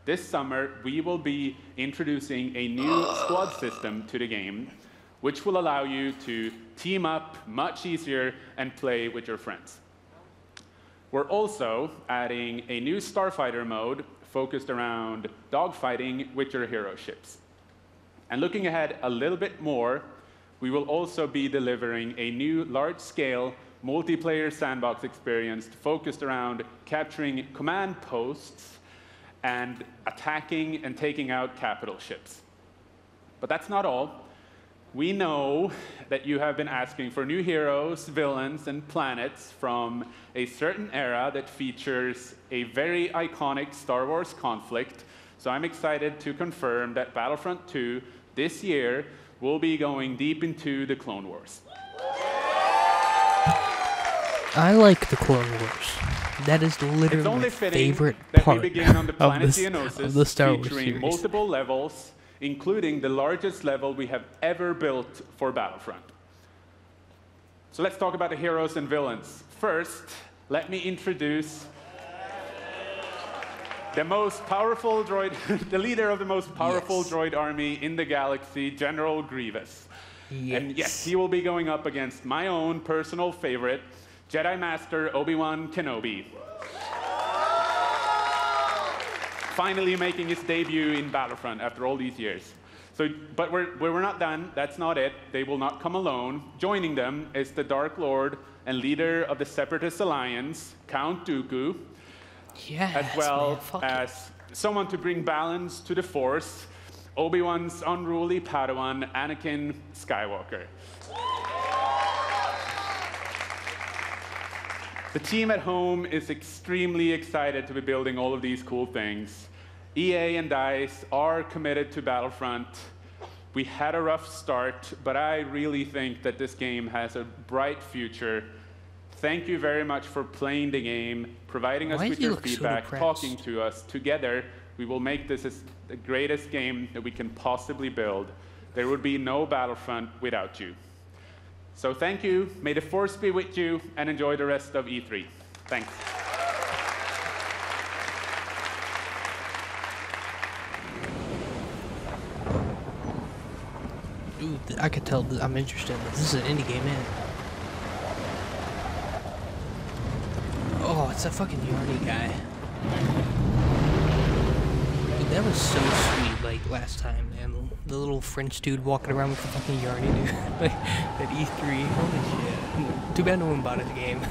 this summer we will be introducing a new squad system to the game, which will allow you to team up much easier and play with your friends. We're also adding a new Starfighter mode focused around dogfighting with your hero ships. And looking ahead a little bit more, we will also be delivering a new large-scale multiplayer sandbox experience focused around capturing command posts and attacking and taking out capital ships. But that's not all. We know that you have been asking for new heroes, villains, and planets from a certain era that features a very iconic Star Wars conflict. So I'm excited to confirm that Battlefront 2 this year will be going deep into the Clone Wars. I like the Clone Wars. That is literally my favorite part we begin on the planet of the Star Wars featuring series. multiple levels, including the largest level we have ever built for Battlefront. So let's talk about the heroes and villains. First, let me introduce the most powerful droid, the leader of the most powerful droid army in the galaxy, General Grievous. Yes. And yes, he will be going up against my own personal favorite, Jedi Master Obi-Wan Kenobi. Finally making his debut in Battlefront after all these years. But we're not done. That's not it. They will not come alone. Joining them is the Dark Lord and leader of the Separatist Alliance, Count Dooku, as well as someone to bring balance to the Force, Obi-Wan's unruly Padawan, Anakin Skywalker. The team at home is extremely excited to be building all of these cool things. EA and DICE are committed to Battlefront. We had a rough start, but I really think that this game has a bright future. Thank you very much for playing the game, providing us with your feedback, talking to us. Together, we will make this the greatest game that we can possibly build. There would be no Battlefront without you. So thank you, may the Force be with you, and enjoy the rest of E3. Thanks. Ooh, I could tell that I'm interested in this. This is an indie game, man. Oh, it's a fucking Yarny guy. Dude, that was so sweet, like, last time, man. The little French dude walking around with the fucking Yarny dude. Like, at E3. Holy shit. Too bad no one bought it the game.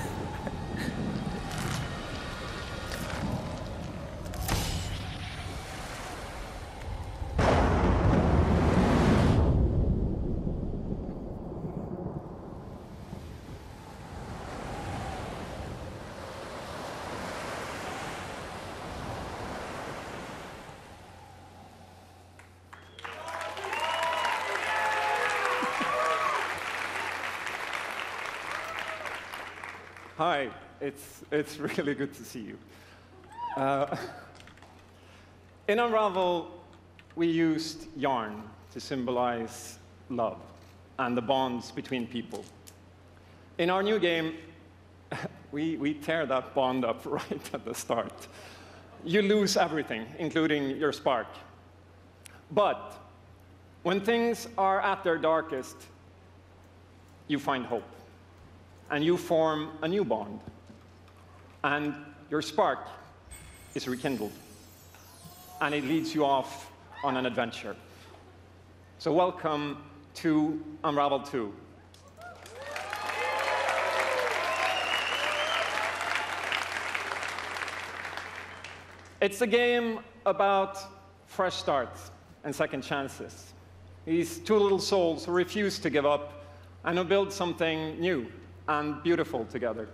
Hi, it's really good to see you. In Unravel, we used yarn to symbolize love and the bonds between people. In our new game, we tear that bond up right at the start. You lose everything, including your spark. But when things are at their darkest, you find hope. And you form a new bond. And your spark is rekindled. And it leads you off on an adventure. So welcome to Unravel 2. It's a game about fresh starts and second chances. These two little souls who refuse to give up and who build something new and beautiful together.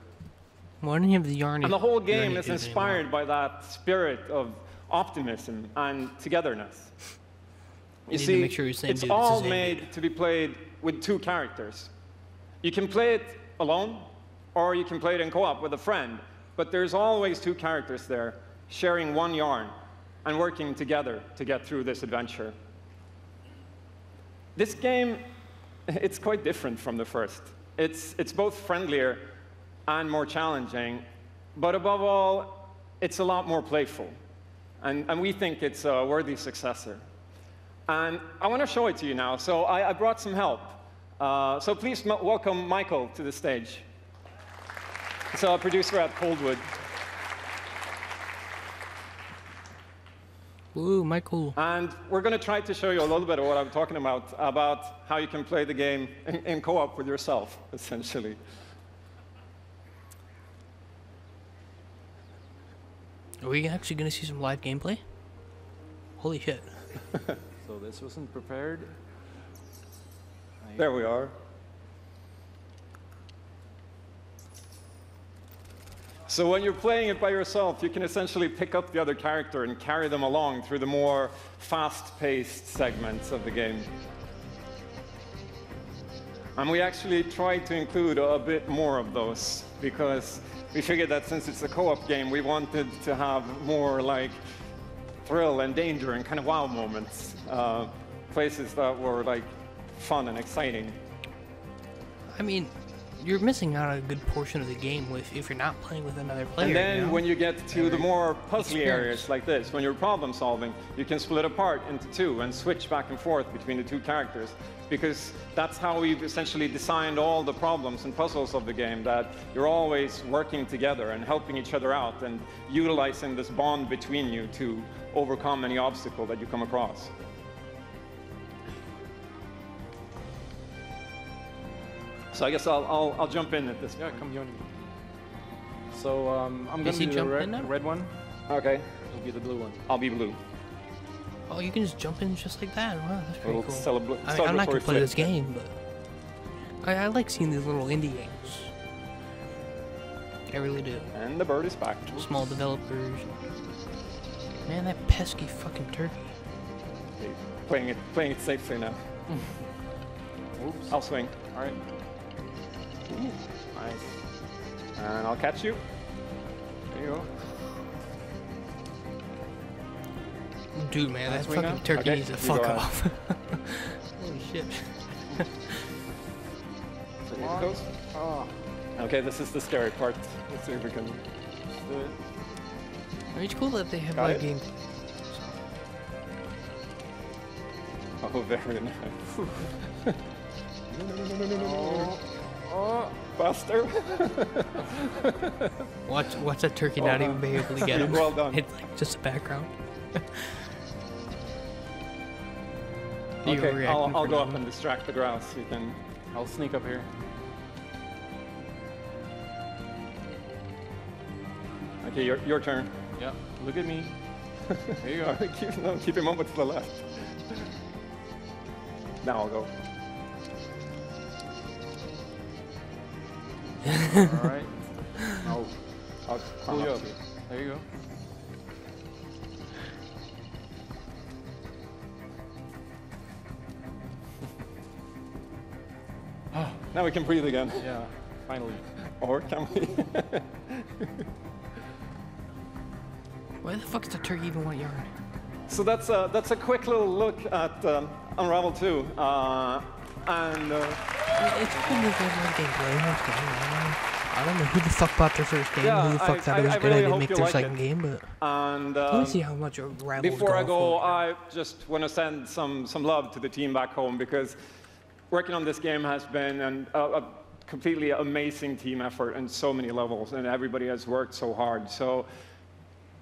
Why don't you have the Yarny? And the whole game is inspired by that spirit of optimism and togetherness. You see, it's all made to be played with two characters. You can play it alone, or you can play it in co-op with a friend, but there's always two characters there, sharing one yarn and working together to get through this adventure. This game, it's quite different from the first. It's both friendlier and more challenging, but above all, it's a lot more playful. And we think it's a worthy successor. And I want to show it to you now, so I brought some help. So please welcome Michael to the stage. He's a producer at Coldwood. Ooh, Michael. And we're going to try to show you a little bit of what I'm talking about how you can play the game in co-op with yourself, essentially. Are we actually gonna see some live gameplay? Holy shit. So this wasn't prepared. There we are. So when you're playing it by yourself, you can essentially pick up the other character and carry them along through the more fast-paced segments of the game. And we actually tried to include a bit more of those because we figured that since it's a co-op game, we wanted to have more like thrill and danger and kind of wow moments. Places that were like fun and exciting. I mean, you're missing out on a good portion of the game if you're not playing with another player. And then you know? when you get to the more puzzly experience. areas like this, when you're problem solving, you can split apart into two and switch back and forth between the two characters, because that's how we've essentially designed all the problems and puzzles of the game, that you're always working together and helping each other out and utilizing this bond between you to overcome any obstacle that you come across. So I guess I'll jump in at this point. Yeah, come join me. So I'm going to be the red one. Okay. You'll be the blue one. I'll be blue. Oh, you can just jump in just like that. Wow, that's pretty Little cool. I mean, I'm not gonna celebratory play this flip. game, but I like seeing these little indie games. I really do. And the bird is back. Small developers. Man, that pesky fucking turkey. Okay, playing it safely now. Oops. I'll swing. All right. Ooh. Nice. And I'll catch you. There you go. Dude, man, that swing fucking now? turkey Okay, needs to you fuck go ahead. off. Holy shit. So here it goes. Oh. Okay, this is the scary part. Let's see if we can do it. I mean, it's cool that they have Got live it? games. Oh, very nice. Oh, faster. Watch that turkey not even be able to get him. Well done. It's like just a background. Okay, I'll go up and distract the grouse. You can. I'll sneak up here. Okay, your turn. Yeah, look at me. There you are. Keep him over to the left. Now I'll go. All right. I'll pull you up. There you go. Now we can breathe again. Yeah, finally. Or can we? Why the fuck does the turkey even want yarn? So that's a quick little look at Unravel 2. It's cool to get my gameplay. I don't know who the fuck bought their first game, Yeah, who the fuck thought it was I a good really idea to hope make you their like second it. game, but And let me see how much Unravel's before I going go, for. I just want to send some love to the team back home, because working on this game has been a completely amazing team effort on so many levels, and everybody has worked so hard. So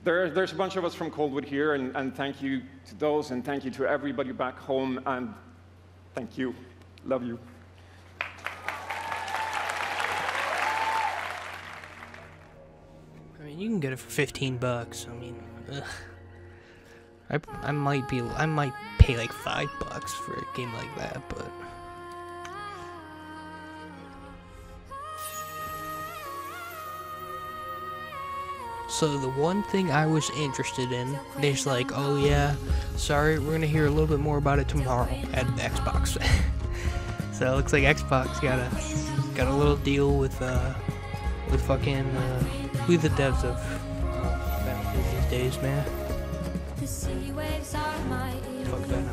there's a bunch of us from Coldwood here, and thank you to those, and thank you to everybody back home, and thank you. Love you. I mean, you can get it for $15. I mean, ugh. I might pay like $5 for a game like that, but. So the one thing I was interested in, they're just like, oh yeah, sorry, we're gonna hear a little bit more about it tomorrow at Xbox. So it looks like Xbox got a little deal with fucking who the devs of Battlefield these days, man. Fuck that.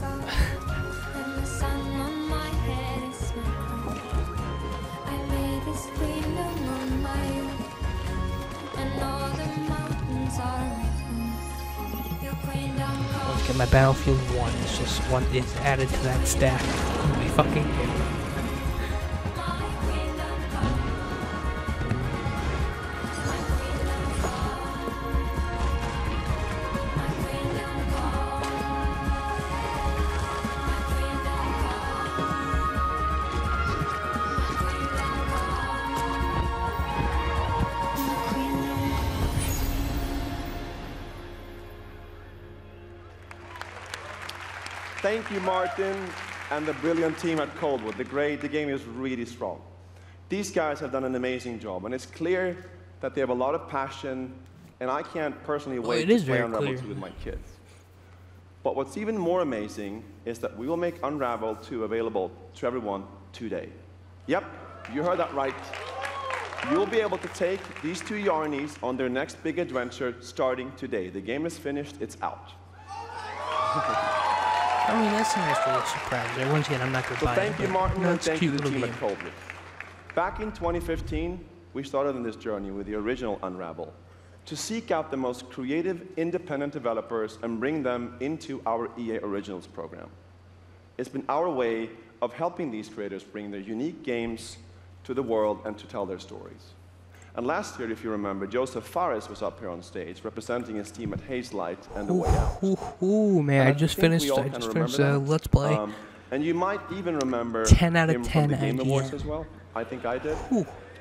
Let's get my Battlefield 1. It's just one is added to that stack. My fucking game. thank you, Martin, and the brilliant team at Coldwood. The game is really strong. These guys have done an amazing job, and it's clear that they have a lot of passion, and I can't personally wait to play Unravel 2 with my kids. But what's even more amazing is that we will make Unravel 2 available to everyone today. Yep, you heard that right. You'll be able to take these two Yarnies on their next big adventure starting today. The game is finished, it's out. I mean, that's a nice little surprise. Once again, I'm not going to buy it. So thank you, Martin, and thank you to the team game. at Coldwood. Back in 2015, we started on this journey with the original Unravel to seek out the most creative independent developers and bring them into our EA Originals program. It's been our way of helping these creators bring their unique games to the world and to tell their stories. And last year, if you remember, Joseph Fares was up here on stage representing his team at Hazelight and The Way Out. Ooh, man, I just finished Let's Play. And you might even remember 10 out of him 10 from the Game idea. Awards as well. I think I did.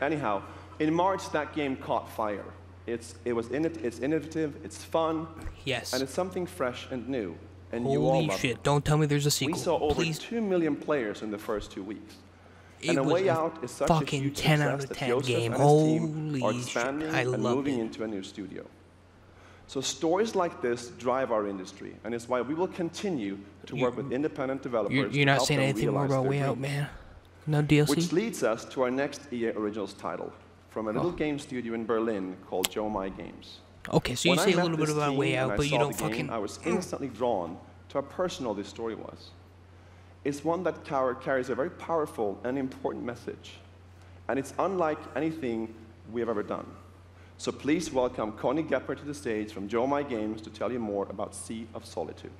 Anyhow, in March, that game caught fire. It's innovative, it's fun, yes, and it's something fresh and new. And you all Holy love shit, it. don't tell me there's a sequel. We saw over Please. 2 million players in the first 2 weeks. It And A was Way a Out is such a fucking huge 10 success out of that 10 Joseph game. and his team are Holy shit, expanding I and loved moving it. into a new studio. So stories like this drive our industry, and it's why we will continue to work with independent developers. You're to not help saying them anything more realize about their Way Out, dreams. man? No DLC? Which leads us to our next EA Originals title from a little game studio in Berlin called Joe My Games. Okay, so you When I say a met little bit this about team Way and Out, I but you saw don't the game, fucking... I was instantly drawn to how personal this story was. It's one that carries a very powerful and important message. And it's unlike anything we have ever done. So please welcome Connie Gepper to the stage from Joe My Games to tell you more about Sea of Solitude.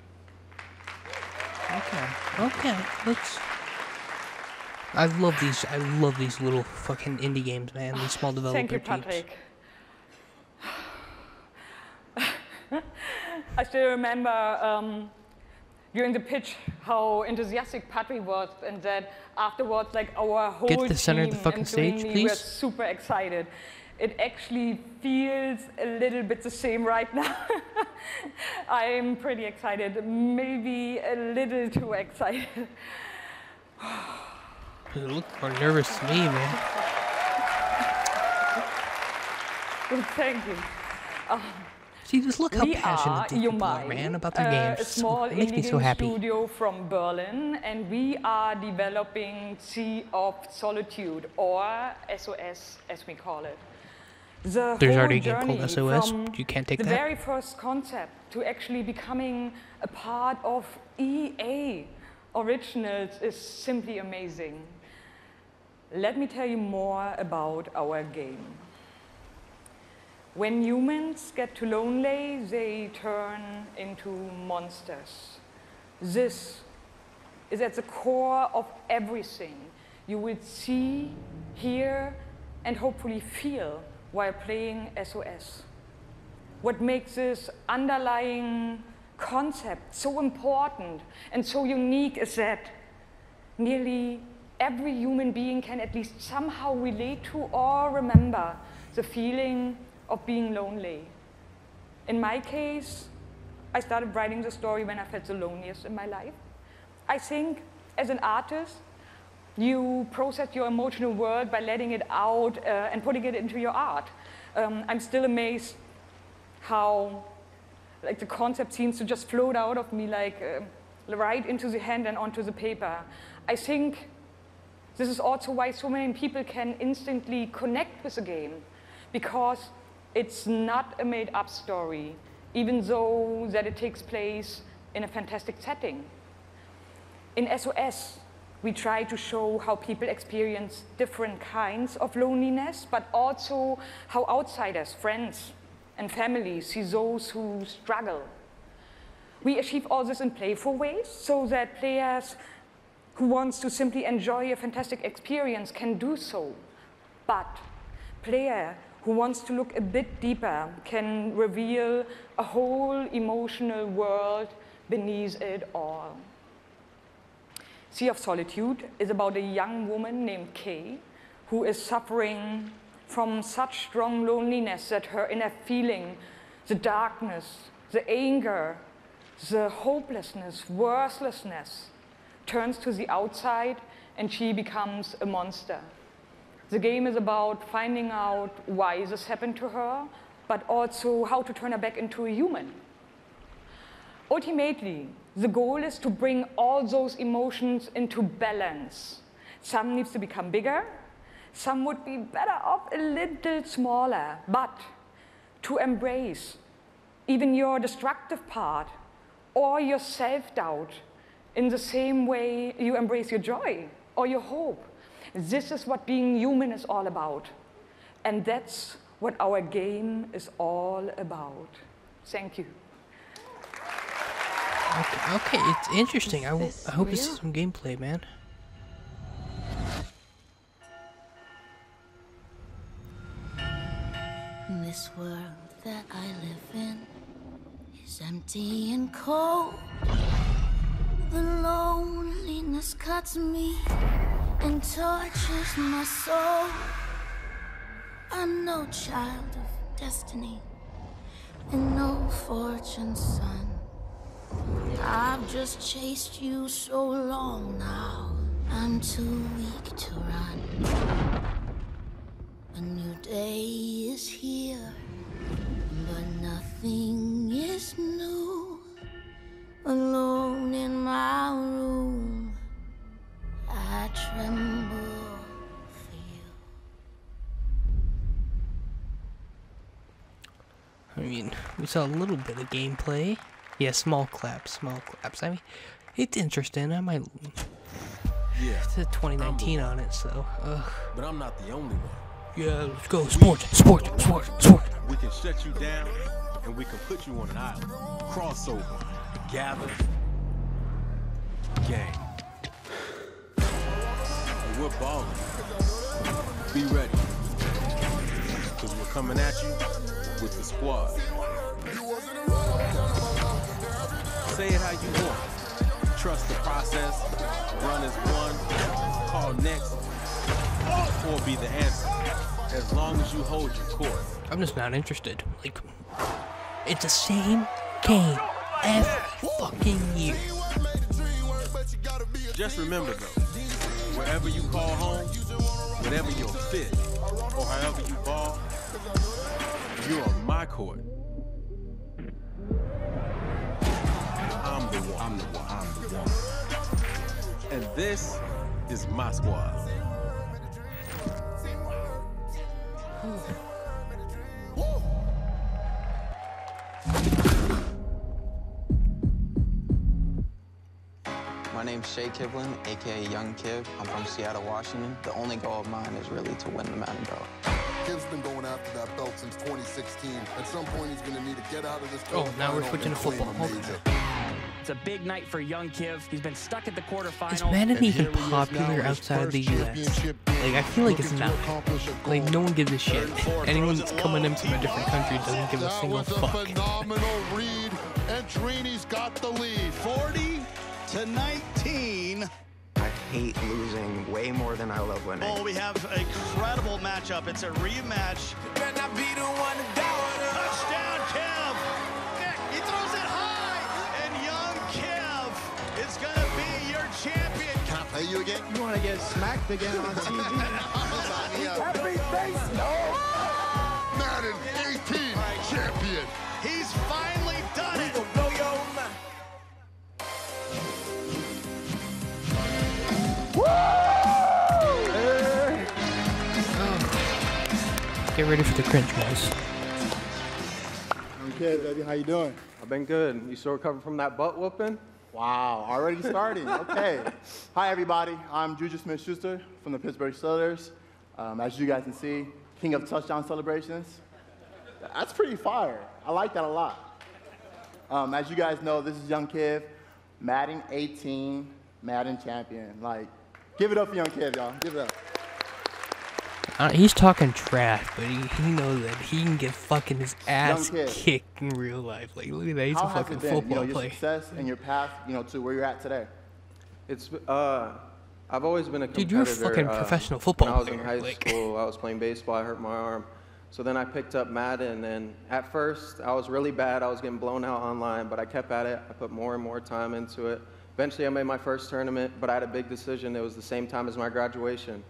Okay, let's... I love these little fucking indie games, man. These small developer Thank you, teams. Patrick. I still remember during the pitch how enthusiastic Patrick was, and that afterwards, like our whole Get to the center of team the fucking including stage, me, were please. super excited. It actually feels a little bit the same right now. I'm pretty excited, maybe a little too excited. You look more nervous to me, man. Thank you. See, just look how We passionate are these people are, Yomai, man, about their a games. small It makes me indie so game happy. studio from Berlin, and we are developing Sea of Solitude, or SOS as we call it. The There's whole already a game journey called SOS. from You can't take the that. very first concept to actually becoming a part of EA Originals is simply amazing. Let me tell you more about our game. When humans get too lonely, they turn into monsters. This is at the core of everything you will see, hear, and hopefully feel while playing SOS. What makes this underlying concept so important and so unique is that nearly every human being can at least somehow relate to or remember the feeling of being lonely. In my case, I started writing the story when I felt the loneliest in my life. I think as an artist, you process your emotional world by letting it out and putting it into your art. I'm still amazed how the concept seems to just float out of me right into the hand and onto the paper. I think this is also why so many people can instantly connect with the game, because it's not a made-up story, even though that it takes place in a fantastic setting. In SOS, we try to show how people experience different kinds of loneliness, but also how outsiders, friends, and families see those who struggle. We achieve all this in playful ways so that players who want to simply enjoy a fantastic experience can do so. But player who wants to look a bit deeper can reveal a whole emotional world beneath it all. Sea of Solitude is about a young woman named Kay who is suffering from such strong loneliness that her inner feeling, the darkness, the anger, the hopelessness, worthlessness turns to the outside and she becomes a monster. The game is about finding out why this happened to her, but also how to turn her back into a human. Ultimately, the goal is to bring all those emotions into balance. Some needs to become bigger, some would be better off a little smaller, but to embrace even your destructive part or your self-doubt in the same way you embrace your joy or your hope. This is what being human is all about. And that's what our game is all about. Thank you. Okay, it's interesting. I hope this is some gameplay, man. This world that I live in is empty and cold. The loneliness cuts me and tortures my soul. I'm no child of destiny and no fortune's son. I've just chased you so long now, I'm too weak to run. A new day is here, but nothing is new. Alone in my room, I tremble for you. I mean, we saw a little bit of gameplay. Yeah, small claps. I mean, it's interesting. I might. Yeah. It said 2019 on it, so. But I'm not the only one. Yeah, let's go. Sport. We can shut you down, and we can put you on an island. Crossover. Gather. Gang. And we're balling. Be ready. Because we're coming at you with the squad. Say it how you want. Trust the process. Run as one. Call next. Or be the answer. As long as you hold your course. I'm just not interested. Like, it's the same game every fucking year. Just remember though, wherever you call home, whatever your fit, or however you ball, you're on my court. I'm the one. And this is my squad. My name's Shea Kivlin, aka Young Kiv. I'm from Seattle, Washington. The only goal of mine is really to win the Mountain Belt. Kiv's been going after that belt since 2016. At some point, he's going to need to get out of this. Oh, now we're switching to football. Okay. It's a big night for Young Kiv. He's been stuck at the quarterfinals. Is Madden even popular outside of the US? Like, I feel like it's not. Like, no one gives a shit. Anyone that's coming in from a different country doesn't give a single fuck. Phenomenal read, and Trini's got the lead, 40-19. I hate losing way more than I love winning. Oh, we have an incredible matchup. It's a rematch. Can I be the one to down? Touchdown, Kev. He throws it high, and Young Kev is going to be your champion. Can I play you again? You want to get smacked again on TV? Happy face, no. Madden 18 champion. He's finally done it. Blow your mind. Get ready for the cringe, guys. Okay, baby, how you doing? I've been good. You still recovering from that butt whooping? Wow, already starting. Okay. Hi, everybody. I'm Juju Smith-Schuster from the Pittsburgh Steelers. As you guys can see, king of touchdown celebrations. That's pretty fire. I like that a lot. As you guys know, this is Young Kiv, Madden 18, Madden champion. Like, give it up for Young Kiv, y'all. Give it up. He's talking trash, but he knows that he can get fucking his ass kicked in real life. Like, look at that, he's a fucking football your player. Success and your path, to where you're at today. It's I've always been a competitor. Dude, you're a fucking professional football player. When I was in high school, I was playing baseball. I hurt my arm. So then I picked up Madden, and at first I was really bad. I was getting blown out online, but I kept at it. I put more and more time into it. Eventually I made my first tournament, but I had a big decision. It was the same time as my graduation.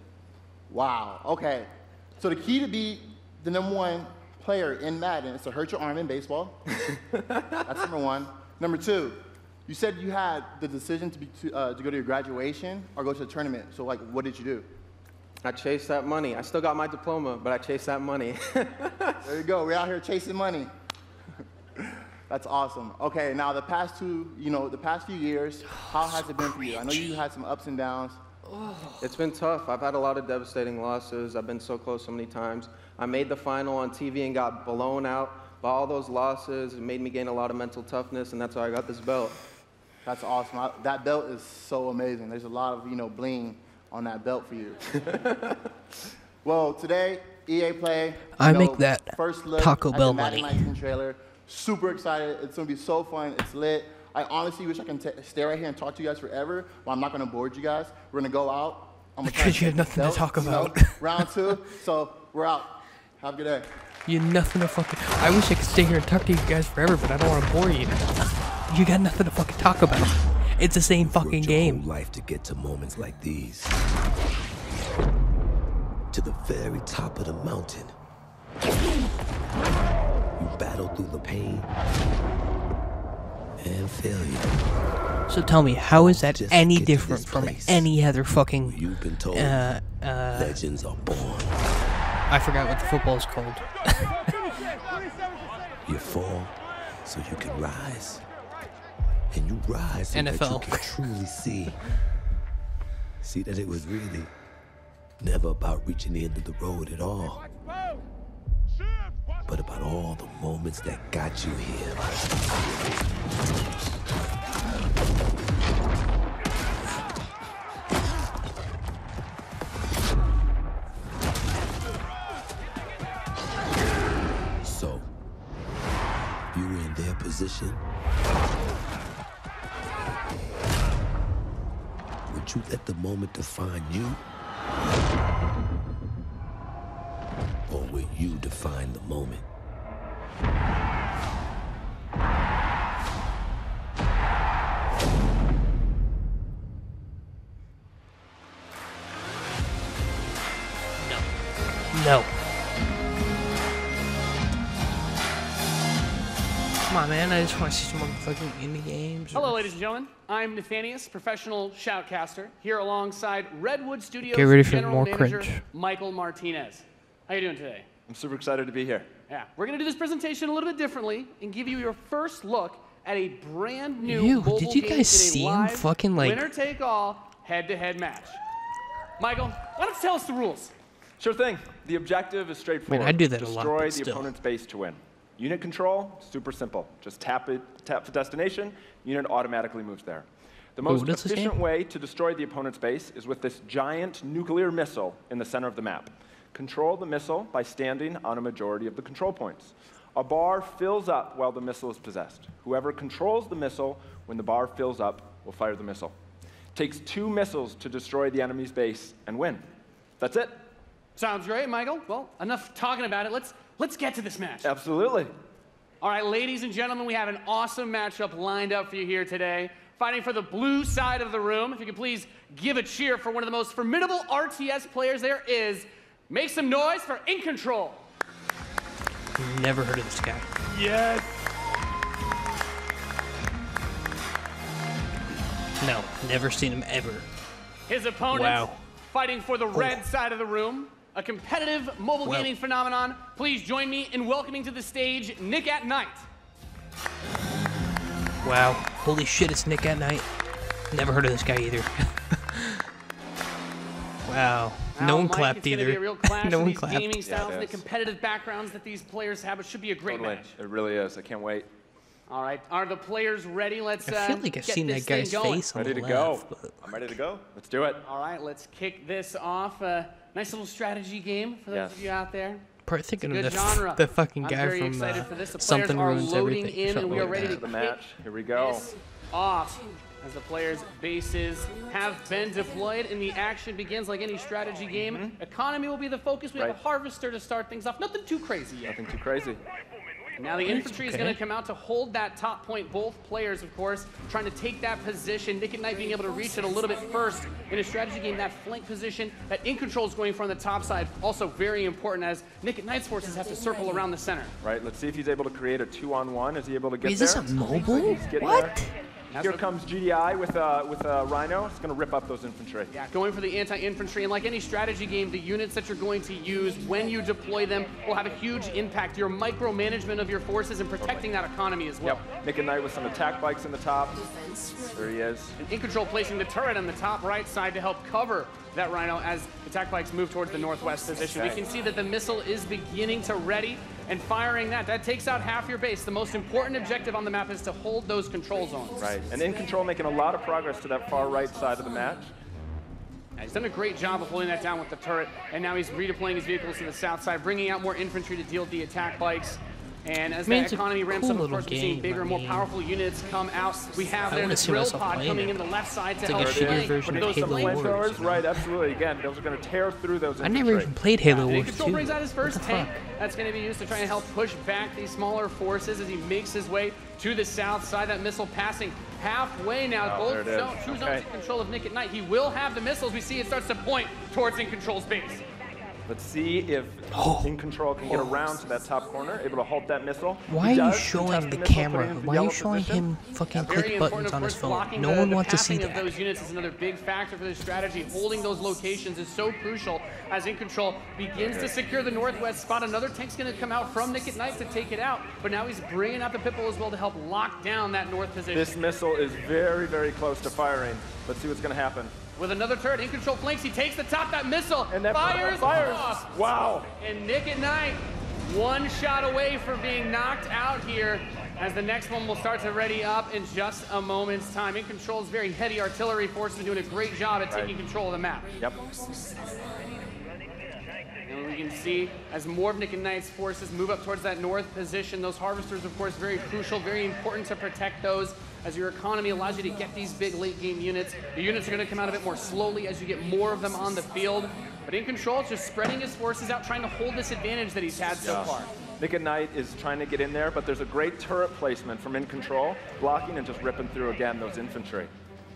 Wow, okay. So the key to be the #1 player in Madden is to hurt your arm in baseball. That's number 1. Number 2, you said you had the decision to go to your graduation or go to the tournament. So like, what did you do? I chased that money. I still got my diploma, but I chased that money. There you go. We're out here chasing money. That's awesome. Okay, now the past few years, how has it been for you? I know you had some ups and downs. It's been tough. I've had a lot of devastating losses. I've been so close so many times. I made the final on TV and got blown out by all those losses. It made me gain a lot of mental toughness, and that's how I got this belt. That's awesome. That belt is so amazing. There's a lot of, bling on that belt for you. Well, today, EA Play. I make that first look Taco at Bell the Madden money. 19 trailer. Super excited. It's going to be so fun. It's lit. I honestly wish I can stay right here and talk to you guys forever, but I'm not going to board you guys. We're going to go out. Because you have nothing to talk about. Round 2. So we're out. Have a good day. You nothing to fucking... I wish I could stay here and talk to you guys forever, but I don't want to bore you. You got nothing to fucking talk about. It's the same fucking game. Life to get to moments like these. To the very top of the mountain. You battle through the pain and failure. So tell me, how is that any different from any other fucking... You've been told legends are born. I forgot what the football is called. You fall so you can rise. And you rise so that you can truly see that it was really never about reaching the end of the road at all, but about all the moments that got you here. So, if you were in their position, would you let the moment define you? Or will you define the moment? No. Come on, man. I just want to see some fucking indie games. Hello, ladies and gentlemen. I'm Nathanius, professional shoutcaster, here alongside Redwood Studios Get ready for General more Manager cringe. Michael Martinez. How you doing today? I'm super excited to be here. Yeah, we're going to do this presentation a little bit differently and give you your first look at a brand new Ew, mobile did you game guys in a see him live fucking, like- winner-take-all, head-to-head match. Michael, why don't you tell us the rules? Sure thing. The objective is straightforward. I do that a lot, Destroy but the still. opponent's base to win. Unit control, super simple. Just tap the destination, unit automatically moves there. The most what is this efficient game? way to destroy the opponent's base is with this giant nuclear missile in the center of the map. Control the missile by standing on a majority of the control points. A bar fills up while the missile is possessed. Whoever controls the missile when the bar fills up will fire the missile. Takes 2 missiles to destroy the enemy's base and win. That's it. Sounds great, Michael. Well, enough talking about it. Let's get to this match. Absolutely. All right, ladies and gentlemen, we have an awesome matchup lined up for you here today. Fighting for the blue side of the room, if you could please give a cheer for one of the most formidable RTS players there is. Make some noise for In Control. Never heard of this guy. Yes. No, never seen him ever. His opponent, Wow. fighting for the red side of the room, a competitive mobile Well. gaming phenomenon. Please join me in welcoming to the stage Nick at Night. Wow. Holy shit, it's Nick at Night. Never heard of this guy either. Wow. No one Mike, clapped it's gonna either. Be a real clash No of one these clapped. gaming styles Yeah, and it the is. competitive backgrounds that these players have. It should be a great Totally. match. It really is. I can't wait. All right, are the players ready? Let's I feel like I've get seen this that guy's thing going. face on Ready the to go. left, but- I'm ready to go. Let's do it. All right, let's kick this off. Nice little strategy game for those Yes. of you out there. Probably It's a thinking good of genre. the fucking I'm guy very from excited for this. The Something players are Ruins loading Everything. in, and something we are like ready that. to The match. Here we go. this off. as the players' bases have been deployed and the action begins like any strategy game. Economy will be the focus. We have a Harvester to start things off. Nothing too crazy yet. Nothing too crazy. Now the infantry is going to come out to hold that top point. Both players, of course, trying to take that position. Nick at Night being able to reach it a little bit first in a strategy game. That flank position that In Control is going for on the top side, also very important as Nick at Night's forces have to circle around the center. Right, let's see if he's able to create a 2-on-1. Is he able to get there? Is this a mobile? What? Here comes GDI with a Rhino. It's going to rip up those infantry. Yeah, going for the anti-infantry. And like any strategy game, the units that you're going to use when you deploy them will have a huge impact. Your micromanagement of your forces and protecting that economy as well. Yep. Nick at Night with some attack bikes in the top. There he is. And In Control placing the turret on the top right side to help cover that Rhino as attack bikes move towards the northwest position. We can see that the missile is beginning to ready and firing that. That takes out half your base. The most important objective on the map is to hold those control zones. Right, and In Control making a lot of progress to that far right side of the match. Yeah, he's done a great job of holding that down with the turret, and now he's redeploying his vehicles to the south side, bringing out more infantry to deal with the attack bikes. And as the economy ramps up, of course, we're seeing bigger and more powerful units come out. We have there the drill pod coming in the left side to help flank those flamethrowers. Right, absolutely. Again, those are going to tear through those infantry. I never even played Halo Wars 2. Control brings out his first tank. That's going to be used to try and help push back these smaller forces as he makes his way to the south side. That missile passing halfway now. Both two zones in control of Nick at Night. He will have the missiles. We see it starts to point towards In Control's base. Let's see if In Control can get around to that top corner, able to halt that missile. Why are you showing the camera? Why are you showing him fucking click buttons on his phone? No one wants to see that. Of those units is another big factor for this strategy. Holding those locations is so crucial as In Control begins to secure the northwest spot. Another tank's going to come out from Nick at Night to take it out, but now he's bringing out the Pipple as well to help lock down that north position. This missile is very, very close to firing. Let's see what's going to happen. With another turret, In Control flanks, he takes the top, that missile, and that fires off. Wow. And Nick at Night, one shot away from being knocked out here, as the next one will start to ready up in just a moment's time. In Control's very heavy artillery force has been doing a great job at taking control of the map. Yep. And we can see as more of Nick at Night's forces move up towards that north position, those harvesters, of course, very crucial, very important to protect those. As your economy allows you to get these big late game units. The units are going to come out a bit more slowly as you get more of them on the field. But In Control is just spreading his forces out, trying to hold this advantage that he's had so far. Nick at Night is trying to get in there, but there's a great turret placement from In Control, blocking and just ripping through again those infantry.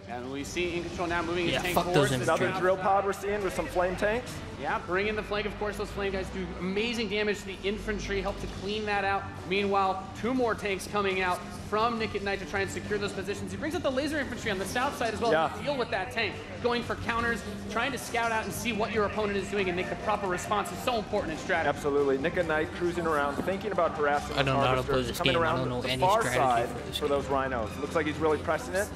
And we see In Control now moving his tank forward. Those another drill pod we're seeing with some flame tanks. Yeah, bring in the flank. Of course, those flame guys do amazing damage to the infantry, help to clean that out. Meanwhile, two more tanks coming out from Nick at Night to try and secure those positions. He brings out the laser infantry on the south side as well to deal with that tank. Going for counters, trying to scout out and see what your opponent is doing and make the proper response is so important in strategy. Absolutely. Nick at Night cruising around, thinking about harassing I don't know how to play this coming game. around I don't know the any far strategy side for those rhinos. Looks like he's really pressing it.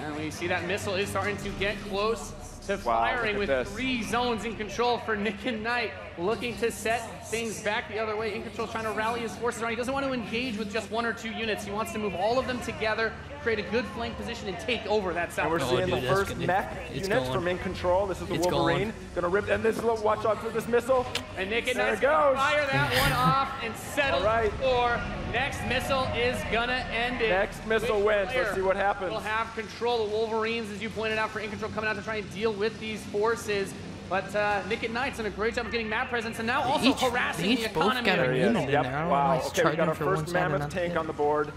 And we see that missile is starting to get close to firing with 3 zones in control for Nick at Night, looking to set things back the other way. In Control trying to rally his forces around. He doesn't want to engage with just 1 or 2 units. He wants to move all of them together, create a good flank position, and take over that south. And we're seeing the first mech units from In Control. This is the Wolverine. Gonna rip, and this is watch out for this missile. And Nick at Night's gonna fire that one off and settle for next missile is gonna end it. Next missile wins. Let's see what happens. We'll have control. The Wolverines, as you pointed out, for In Control coming out to try and deal with these forces. But Nick at Night's done a great job of getting map presence and now also harassing the economy. Wow. Okay, we got our first mammoth tank on the board.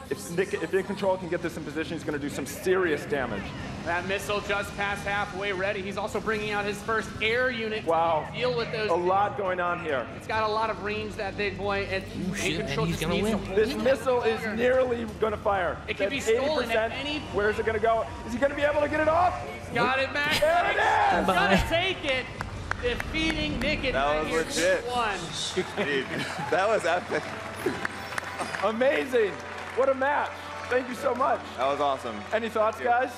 If In Control can get this in position, he's going to do some serious damage. That missile just passed halfway ready. He's also bringing out his first air unit to deal with those. A lot going on here. It's got a lot of range, that big boy. And In Control just needs to hold this missile is nearly going to fire. It can be stolen at any point. Where's it going to go? Is he going to be able to get it off? Got it back. There it is. Gonna take it. Defeating Nick at Night here 2-1. Dude, that was epic. Amazing. What a match. Thank you so much. That was awesome. Any thoughts, guys?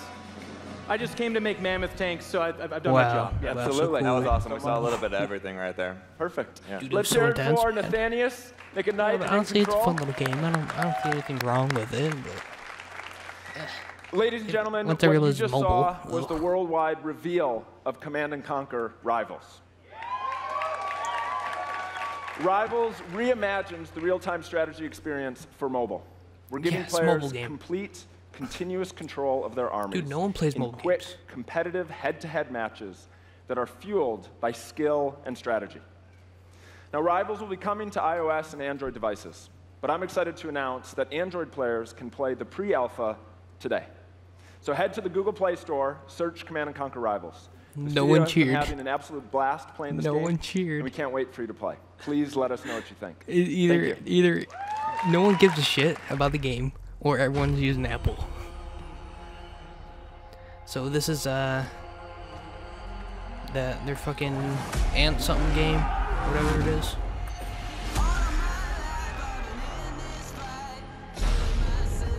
I just came to make mammoth tanks, so I've done my job. Yeah, absolutely. That was awesome. We saw a little bit of everything right there. Perfect. Yeah. Dude, Let's so hear it intense, for man. Nathanius. Nick at Night. Honestly, it's a fun little game. I don't see anything wrong with it. But Ladies and gentlemen, what you just saw was the worldwide reveal of Command & Conquer Rivals. Rivals reimagines the real-time strategy experience for mobile. We're giving players complete continuous control of their armies. Dude, no one plays in mobile quick, games. competitive head-to-head matches that are fueled by skill and strategy. Now, Rivals will be coming to iOS and Android devices, but I'm excited to announce that Android players can play the pre-alpha today. So head to the Google Play Store, search Command & Conquer Rivals. No one cheered. We're having an absolute blast playing this game. No one cheered. And we can't wait for you to play. Please let us know what you think. Either no one gives a shit about the game, or everyone's using Apple. So this is their fucking Ant something game, whatever it is.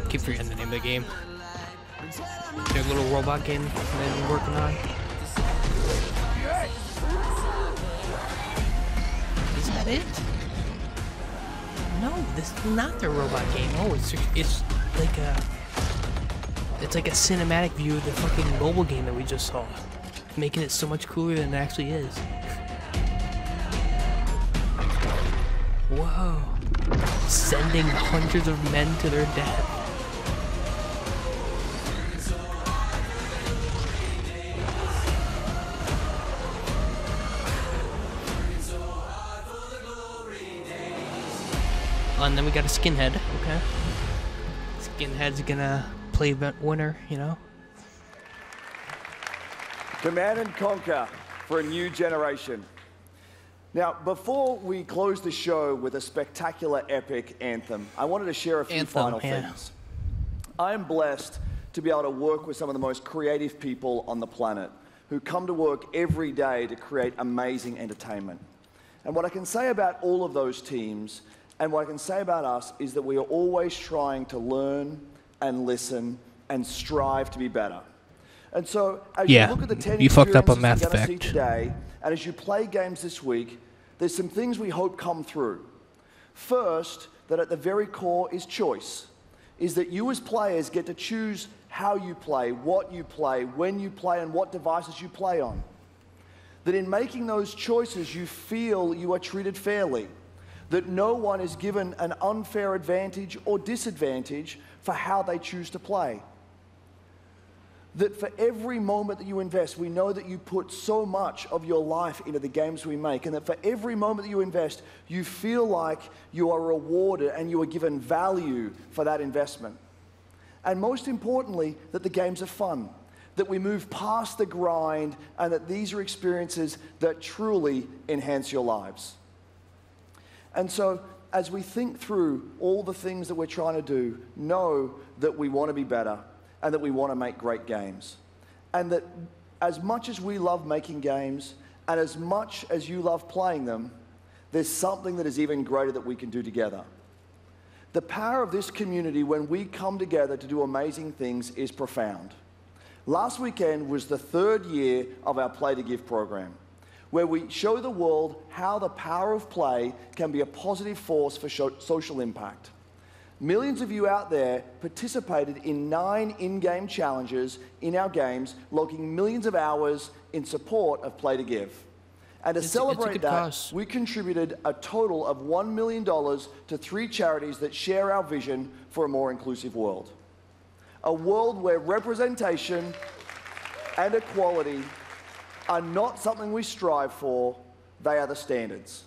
Keep forgetting the name of the game. Their little robot game they've been working on. Is that it? No, this is not their robot game. Oh, it's like a cinematic view of the fucking mobile game that we just saw, making it so much cooler than it actually is. Whoa! Sending hundreds of men to their death. And then we got a skinhead, okay. Skinhead's gonna play winner, you know. Command & Conquer for a new generation. Now, before we close the show with a spectacular epic anthem, I wanted to share a few final things. I am blessed to be able to work with some of the most creative people on the planet who come to work every day to create amazing entertainment. And what I can say about all of those teams, and what I can say about us, is that we are always trying to learn and listen and strive to be better. And so, as you look at the 10 you fucked up on experiences Mass you're gonna see Effect. today, and as you play games this week, there's some things we hope come through. First, that at the very core is choice, is that you as players get to choose how you play, what you play, when you play, and what devices you play on. That in making those choices, you feel you are treated fairly, that no one is given an unfair advantage or disadvantage for how they choose to play. That for every moment that you invest, we know that you put so much of your life into the games we make, and that for every moment that you invest, you feel like you are rewarded and you are given value for that investment. And most importantly, that the games are fun, that we move past the grind, and that these are experiences that truly enhance your lives. And so, as we think through all the things that we're trying to do, know that we want to be better and that we want to make great games. And that as much as we love making games and as much as you love playing them, there's something that is even greater that we can do together. The power of this community when we come together to do amazing things is profound. Last weekend was the 3rd year of our Play to Give program, where we show the world how the power of play can be a positive force for social impact. Millions of you out there participated in 9 in-game challenges in our games, logging millions of hours in support of Play to Give. And to celebrate that, we contributed a total of $1 million to 3 charities that share our vision for a more inclusive world. A world where representation and equality are not something we strive for, they are the standards.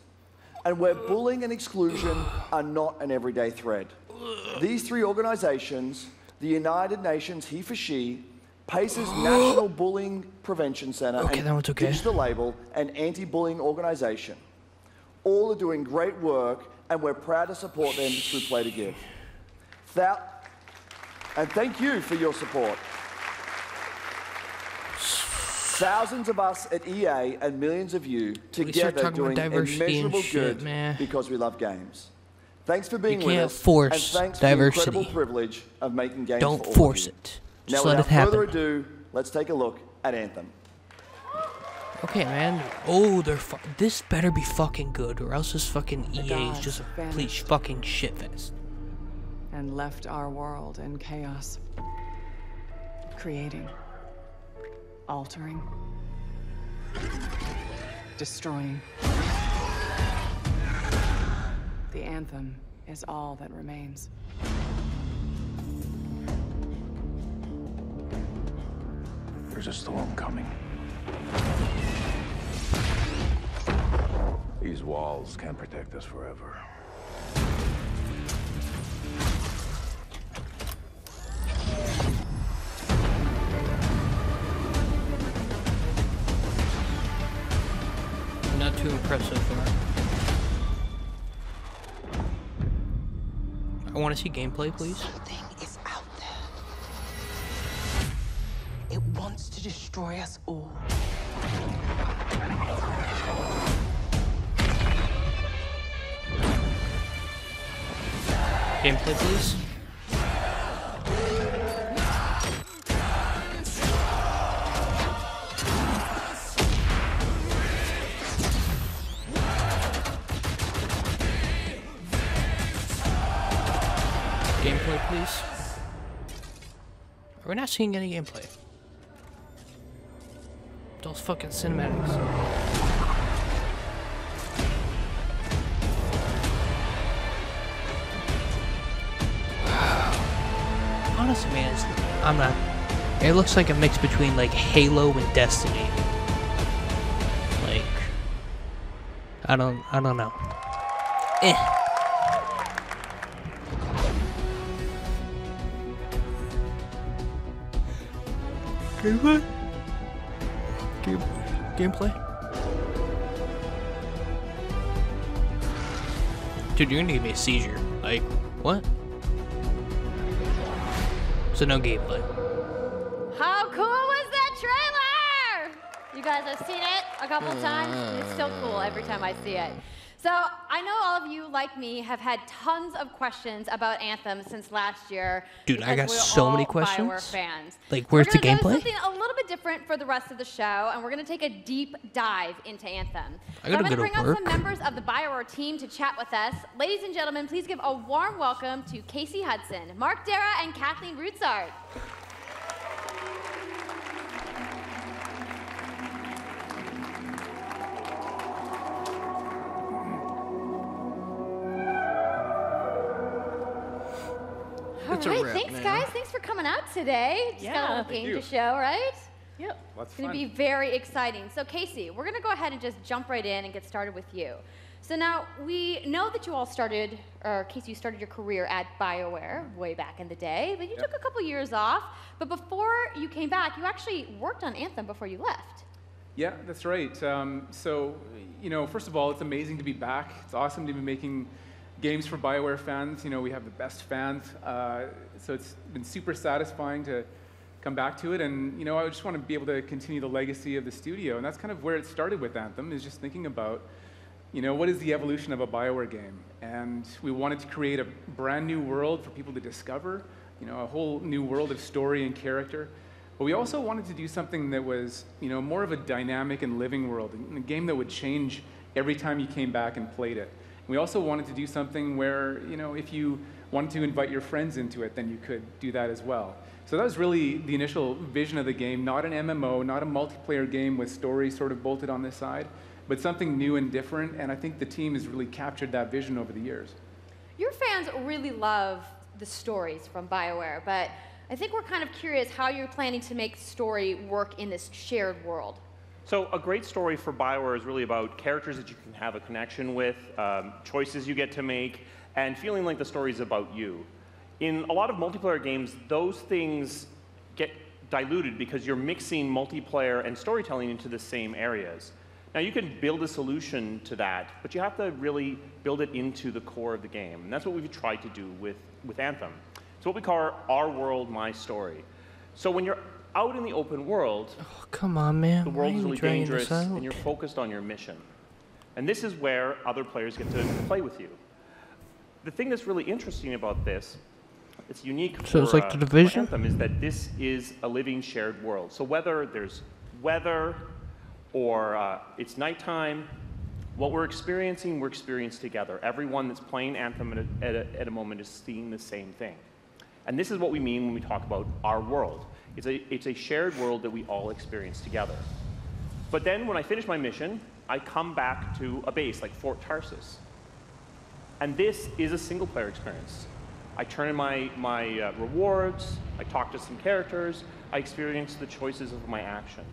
And where bullying and exclusion are not an everyday thread. These 3 organizations, the United Nations He for She, PACE's National Bullying Prevention Center, and Ditch the Label, an anti-bullying organization, all are doing great work, and we're proud to support them through Play to Give. And thank you for your support. Thousands of us at EA and millions of you together doing immeasurable good because we love games. Thanks for being with us, and thanks for the incredible privilege of making games for all of you. Don't force it. Just let it happen. Now, without further ado, let's take a look at Anthem. Okay, man. Oh, this better be fucking good, or else this fucking EA is just a complete fucking shitfest. And left our world in chaos. Creating. Altering. Destroying. The anthem is all that remains. There's a storm coming. These walls can't protect us forever. Not too impressed so far. I want to see gameplay, please. Something is out there. It wants to destroy us all. Gameplay, please. Gameplay, please. We're not seeing any gameplay. Those fucking cinematics. Honestly, man, I'm not. It looks like a mix between like Halo and Destiny. Like, I don't know. Gameplay? Gameplay? Dude, you're gonna give me a seizure. Like, what? So no gameplay. How cool was that trailer? You guys have seen it a couple times. It's still cool every time I see it. So I know all of you, like me, have had tons of questions about Anthem since last year. Dude, I got so many questions. BioWare fans. Like, where's the gameplay? We're gonna do something a little bit different for the rest of the show, and we're gonna take a deep dive into Anthem. So I'm gonna bring up some members of the BioWare team to chat with us. Ladies and gentlemen, please give a warm welcome to Casey Hudson, Mark Dara, and Kathleen Rutzart. All right, thanks guys. Thanks for coming out today. Just got a little game to show, right? Yep. It's going to be very exciting. So Casey, we're going to go ahead and just jump right in and get started with you. So now we know that you all started, or Casey, you started your career at BioWare way back in the day, but you took a couple years off. But before you came back, you actually worked on Anthem before you left. Yeah, that's right. So, you know, first of all, it's amazing to be back. It's awesome to be making games for BioWare fans. You know, we have the best fans, so it's been super satisfying to come back to it. And, you know, I just want to be able to continue the legacy of the studio. And that's kind of where it started with Anthem, is just thinking about, you know, what is the evolution of a BioWare game? And we wanted to create a brand new world for people to discover, you know, a whole new world of story and character. But we also wanted to do something that was, you know, more of a dynamic and living world, a game that would change every time you came back and played it. We also wanted to do something where, you know, if you wanted to invite your friends into it, then you could do that as well. So that was really the initial vision of the game, not an MMO, not a multiplayer game with stories sort of bolted on the side, but something new and different, and I think the team has really captured that vision over the years. Your fans really love the stories from BioWare, but I think we're kind of curious how you're planning to make story work in this shared world. So a great story for BioWare is really about characters that you can have a connection with, choices you get to make, and feeling like the story is about you. In a lot of multiplayer games, those things get diluted because you're mixing multiplayer and storytelling into the same areas. Now, you can build a solution to that, but you have to really build it into the core of the game. And that's what we've tried to do with Anthem. It's what we call our world, my story. So when you're out in the open world, oh, come on, man. The world is really dangerous, and you're focused on your mission. And this is where other players get to play with you. The thing that's really interesting about this, it's unique so it's like the Division? For Anthem, is that this is a living shared world. So whether there's weather or it's nighttime, what we're experiencing together. Everyone that's playing Anthem at a moment is seeing the same thing. And this is what we mean when we talk about our world. It's a shared world that we all experience together. But then when I finish my mission, I come back to a base like Fort Tarsus. And this is a single player experience. I turn in my rewards, I talk to some characters, I experience the choices of my action.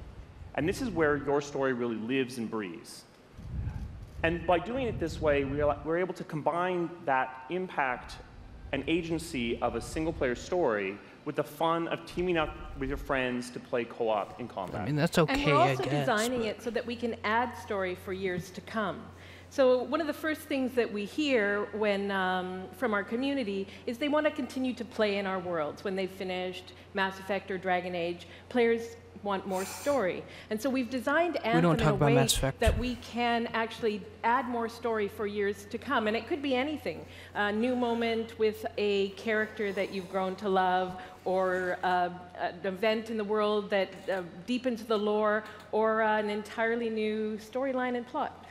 And this is where your story really lives and breathes. And by doing it this way, we're able to combine that impact and agency of a single-player story with the fun of teaming up with your friends to play co-op in combat. I mean, that's okay, and we're also I guess, designing it so that we can add story for years to come. So one of the first things that we hear when, from our community is they want to continue to play in our worlds. When they've finished Mass Effect or Dragon Age, players want more story. And so we've designed Anthem in a way that we can actually add more story for years to come. And it could be anything. A new moment with a character that you've grown to love, or an event in the world that deepens the lore, or an entirely new storyline and plot.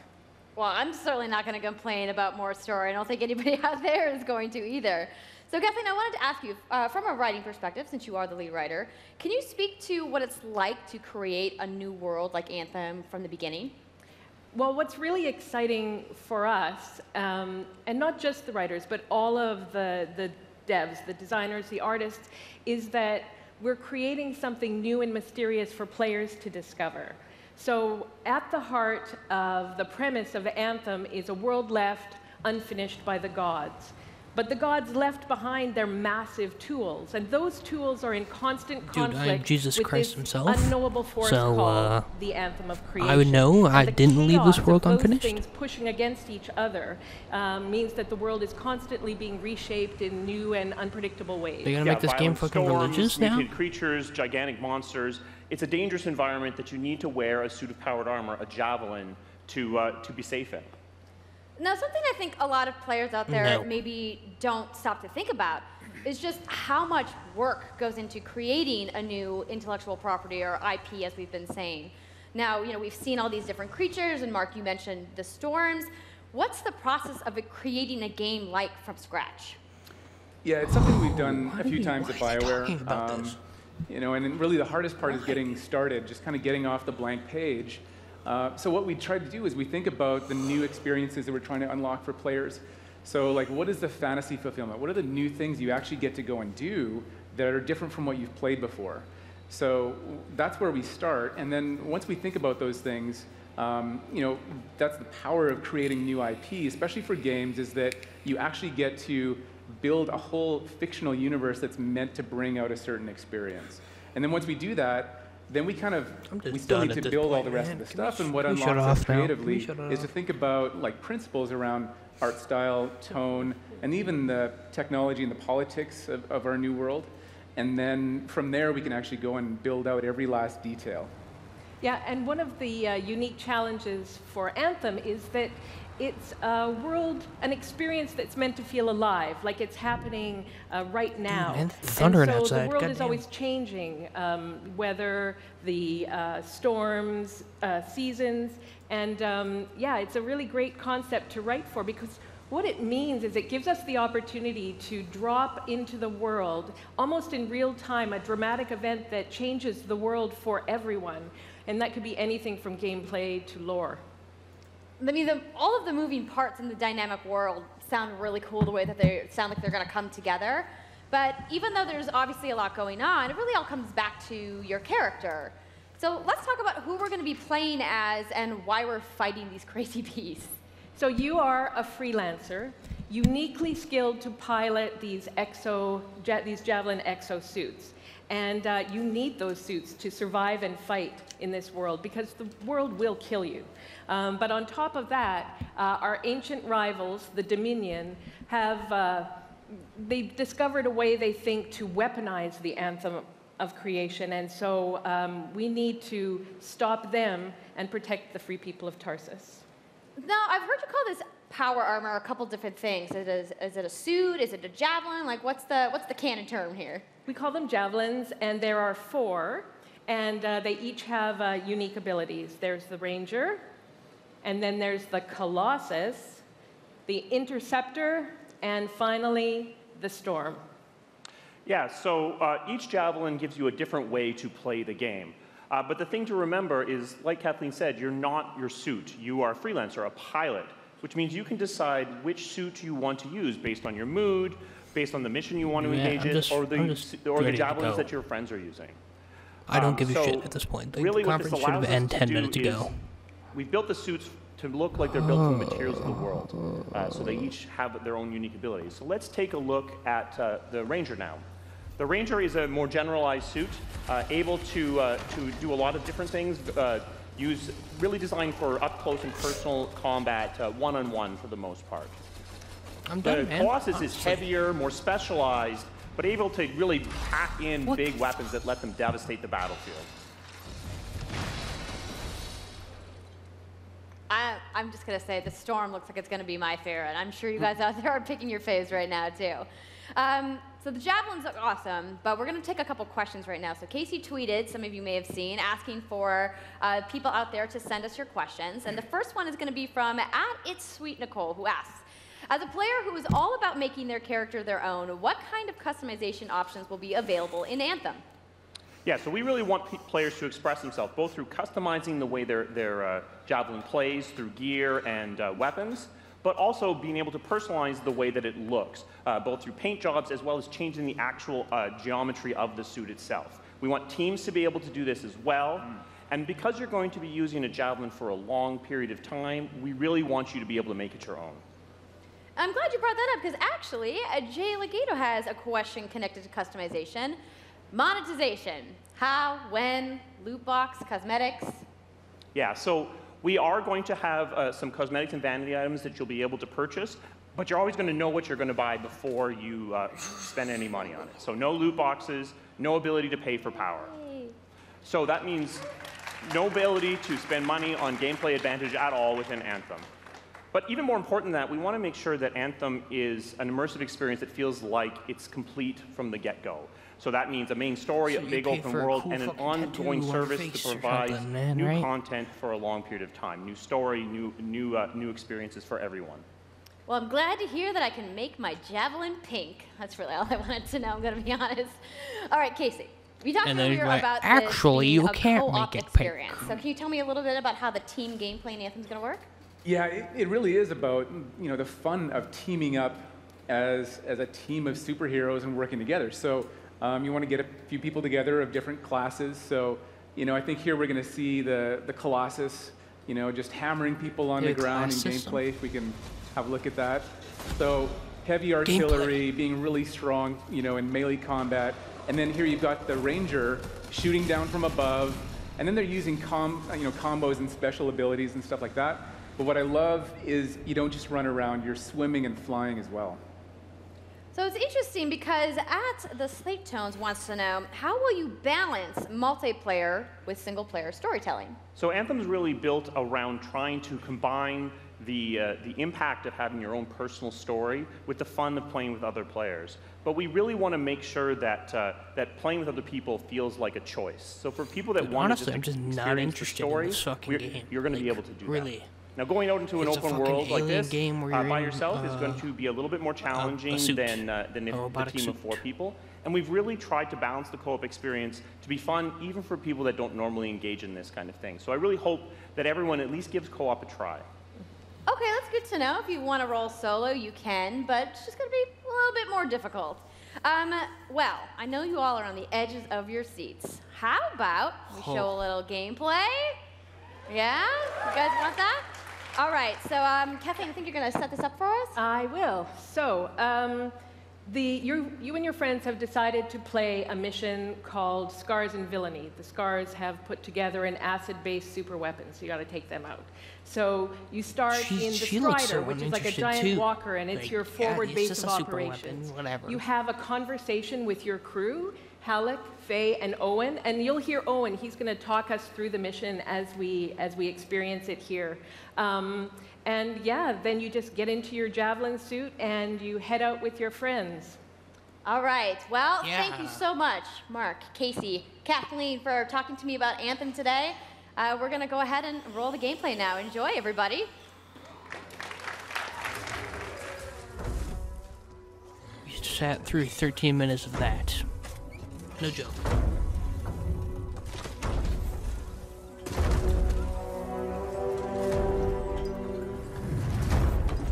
Well, I'm certainly not going to complain about more story. I don't think anybody out there is going to either. So Kathleen, I wanted to ask you, from a writing perspective, since you are the lead writer, can you speak to what it's like to create a new world like Anthem from the beginning? Well, what's really exciting for us, and not just the writers, but all of the devs, the designers, the artists, is that we're creating something new and mysterious for players to discover. So at the heart of the premise of Anthem is a world left unfinished by the gods. But the gods left behind their massive tools, and those tools are in constant conflict Jesus with Christ this himself. unknowable force So, called the Anthem of Creation. I would know And I the didn't leave this chaos world of unfinished. those things pushing against each other means that the world is constantly being reshaped in new and unpredictable ways. They're gonna make this game violent fucking storms, religious now? mutated creatures, gigantic monsters. It's a dangerous environment that you need to wear a suit of powered armor, a javelin, to be safe in. Now, something I think a lot of players out there No. maybe don't stop to think about is just how much work goes into creating a new intellectual property, or IP, as we've been saying. Now, we've seen all these different creatures, and Mark, you mentioned the storms. What's the process of creating a game like from scratch? Yeah, it's something we've done a few times at BioWare. And then really the hardest part is getting started, just kind of getting off the blank page. So what we try to do is we think about the new experiences that we're trying to unlock for players. So like, what is the fantasy fulfillment? What are the new things you actually get to go and do that are different from what you've played before? So that's where we start. And then once we think about those things, that's the power of creating new IP, especially for games, is that you actually get to build a whole fictional universe that's meant to bring out a certain experience. And then once we do that, then we still need to build all the rest of the stuff. And what unlocks us creatively is to think about like principles around art style, tone, and even the technology and the politics of our new world. And then from there, we can actually go and build out every last detail. Yeah, and one of the unique challenges for Anthem is that it's a world, an experience that's meant to feel alive, like it's happening right now. Man, it's thundering and so outside. the world is Goddamn. always changing, whether the storms, seasons, and yeah, it's a really great concept to write for, because what it means is it gives us the opportunity to drop into the world, almost in real time, a dramatic event that changes the world for everyone. And that could be anything from gameplay to lore. I mean, all of the moving parts in the dynamic world sound really cool, the way that they sound like they're going to come together. But even though there's obviously a lot going on, it really all comes back to your character. So let's talk about who we're going to be playing as and why we're fighting these crazy beasts. So you are a freelancer, uniquely skilled to pilot these Javelin exosuits. And you need those suits to survive and fight in this world, because the world will kill you. But on top of that, our ancient rivals, the Dominion, they've discovered a way, they think, to weaponize the Anthem of Creation. And so we need to stop them and protect the free people of Tarsus. Now, I've heard you call this power armor a couple different things. Is it a suit? Is it a javelin? Like, what's the canon term here? We call them javelins, and there are 4, and they each have unique abilities. There's the Ranger, and then there's the Colossus, the Interceptor, and finally, the Storm. Yeah, so each javelin gives you a different way to play the game. But the thing to remember is, like Kathleen said, you're not your suit. You are a freelancer, a pilot, which means you can decide which suit you want to use based on your mood, based on the mission you want to engage in, or the javelins that your friends are using. I don't give a shit at this point. The conference should have ended 10 minutes ago. We've built the suits to look like they're built from the materials of the world, so they each have their own unique abilities. So let's take a look at the Ranger now. The Ranger is a more generalized suit, able to do a lot of different things, really designed for up-close and personal combat, one-on-one for the most part. I'm done, man. Colossus is heavier, more specialized, but able to really pack in big weapons that let them devastate the battlefield. I'm just going to say the Storm looks like it's going to be my favorite. I'm sure you guys out there are picking your faves right now, too. So the Javelins look awesome, but we're going to take a couple questions right now. So Casey tweeted, some of you may have seen, asking for people out there to send us your questions. And the first one is going to be from @It'sSweetNicole, who asks, as a player who is all about making their character their own, what kind of customization options will be available in Anthem? Yeah, so we really want players to express themselves, both through customizing the way their Javelin plays, through gear and weapons, but also being able to personalize the way that it looks, both through paint jobs as well as changing the actual geometry of the suit itself. We want teams to be able to do this as well, and because you're going to be using a Javelin for a long period of time, we really want you to be able to make it your own. I'm glad you brought that up, because actually, Jay Legato has a question connected to customization. Monetization. How, when, loot box, cosmetics? Yeah, so we are going to have some cosmetics and vanity items that you'll be able to purchase, but you're always going to know what you're going to buy before you spend any money on it. So no loot boxes, no ability to pay for power. Yay. So that means no ability to spend money on gameplay advantage at all within Anthem. But even more important than that, we want to make sure that Anthem is an immersive experience that feels like it's complete from the get-go. So that means a main story, a big open world, and an ongoing service to provide new content for a long period of time. New story, new experiences for everyone. Well, I'm glad to hear that I can make my Javelin pink. That's really all I wanted to know, I'm going to be honest. All right, Casey. We talked earlier about actually, you can't make it experience. pink. So can you tell me a little bit about how the team gameplay in Anthem is going to work? Yeah, it really is about the fun of teaming up as a team of superheroes and working together. So you want to get a few people together of different classes. So I think here we're going to see the Colossus, just hammering people on the ground in gameplay. If we can have a look at that. So heavy artillery, being really strong, in melee combat. And then here you've got the Ranger shooting down from above, and then they're using combos and special abilities and stuff like that. But what I love is you don't just run around, you're swimming and flying as well. So it's interesting because the Slate Tones wants to know, how will you balance multiplayer with single-player storytelling? So Anthem's really built around trying to combine the impact of having your own personal story with the fun of playing with other players. But we really want to make sure that that playing with other people feels like a choice. So for people that want honestly, to I'm just not interested in this fucking game. You're going to be able to do really. that. Now, going out into an open world like this game where by yourself is going to be a little bit more challenging than if a team of 4 people. And we've really tried to balance the co-op experience to be fun, even for people that don't normally engage in this kind of thing. So I really hope that everyone at least gives co-op a try. Okay, that's good to know. If you want to roll solo, you can, but it's just going to be a little bit more difficult. Well, I know you all are on the edges of your seats. How about we show a little gameplay? Yeah? You guys want that? All right, so Kathleen, I think you're going to set this up for us? I will. So, you and your friends have decided to play a mission called Scars and Villainy. The Scars have put together an acid-based super weapon, so you got to take them out. So you start in the Strider, which is like a giant walker, and it's your forward base of operations. You have a conversation with your crew, Halleck, Faye, and Owen, and you'll hear Owen. He's going to talk us through the mission as we experience it here. And yeah, then you just get into your Javelin suit and you head out with your friends. All right. Well, thank you so much, Mark, Casey, Kathleen, for talking to me about Anthem today. We're going to go ahead and roll the gameplay now. Enjoy, everybody. We sat through 13 minutes of that. No joke.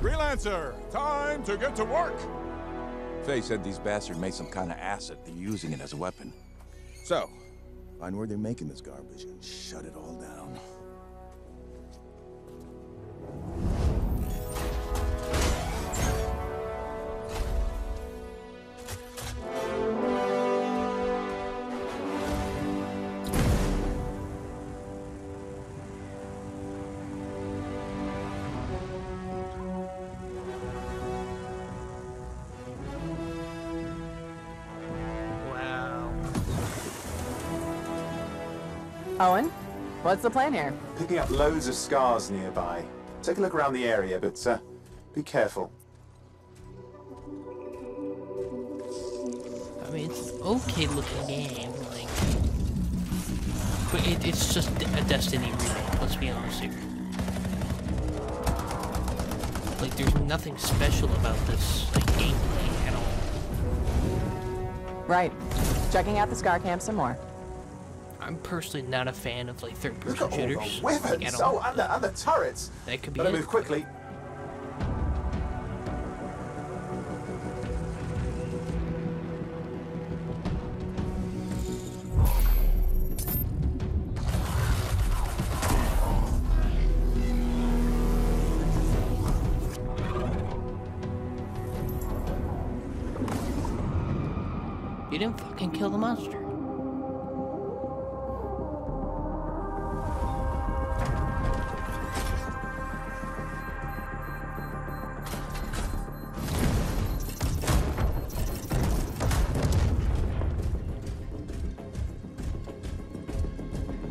Freelancer, time to get to work. Faye said these bastards made some kind of acid. They're using it as a weapon. So, Find where they're making this garbage and shut it all down. Owen, what's the plan here? Picking up loads of scars nearby. Take a look around the area, but be careful. I mean, it's an okay looking game, like, but it's just a Destiny remake, let's be honest here. Like, there's nothing special about this, like, gameplay at all. Right. Checking out the Scar Camp some more. I'm personally not a fan of, like, third-person Look at shooters. all the weapons! Like, and the turrets! That could be Better it. move quickly. You didn't fucking kill the monster.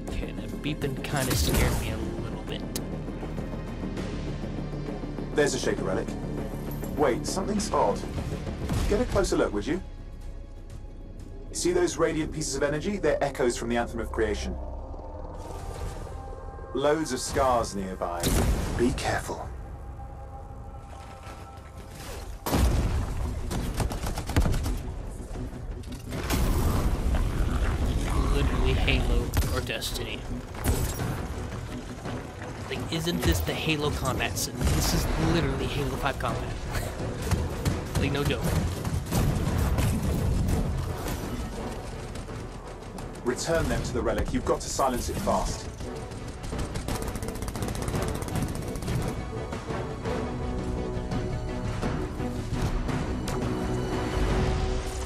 Okay, that beeping kind of scared me a little bit. There's a Shaker relic. Wait, something's odd. Get a closer look, would you? See those radiant pieces of energy? They're echoes from the Anthem of Creation. Loads of scars nearby. Be careful. Literally Halo or Destiny. Like, isn't this the Halo combat sim? This is literally Halo 5 combat. Like, no joke. Return them to the relic. You've got to silence it fast.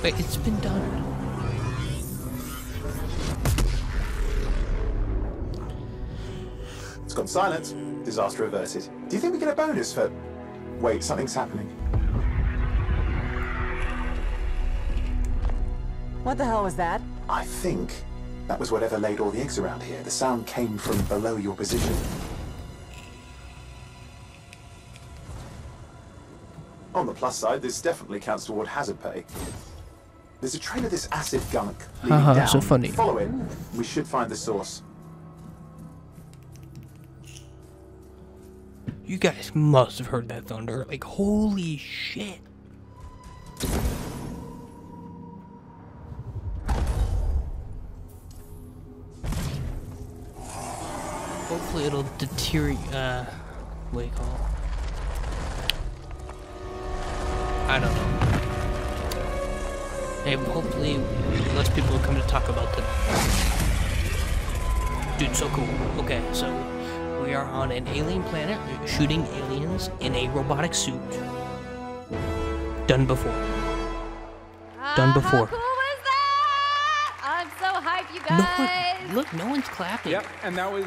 Wait, it's been done. It's gone silent. Disaster averted. Do you think we get a bonus for... Wait, something's happening. What the hell was that? I think that was whatever laid all the eggs around here. The sound came from below your position. On the plus side, this definitely counts toward hazard pay. There's a trail of this acid gunk leading down. So funny. Follow it. We should find the source. You guys must have heard that thunder. Like, holy shit. Hopefully it'll deteriorate, what do you call it? I don't know. Hey, hopefully less people will come to talk about them. Dude, so cool. Okay, so we are on an alien planet shooting aliens in a robotic suit. Done before. Done before. How cool was that? I'm so hyped, you guys. Look, no one's clapping. Yep, and that was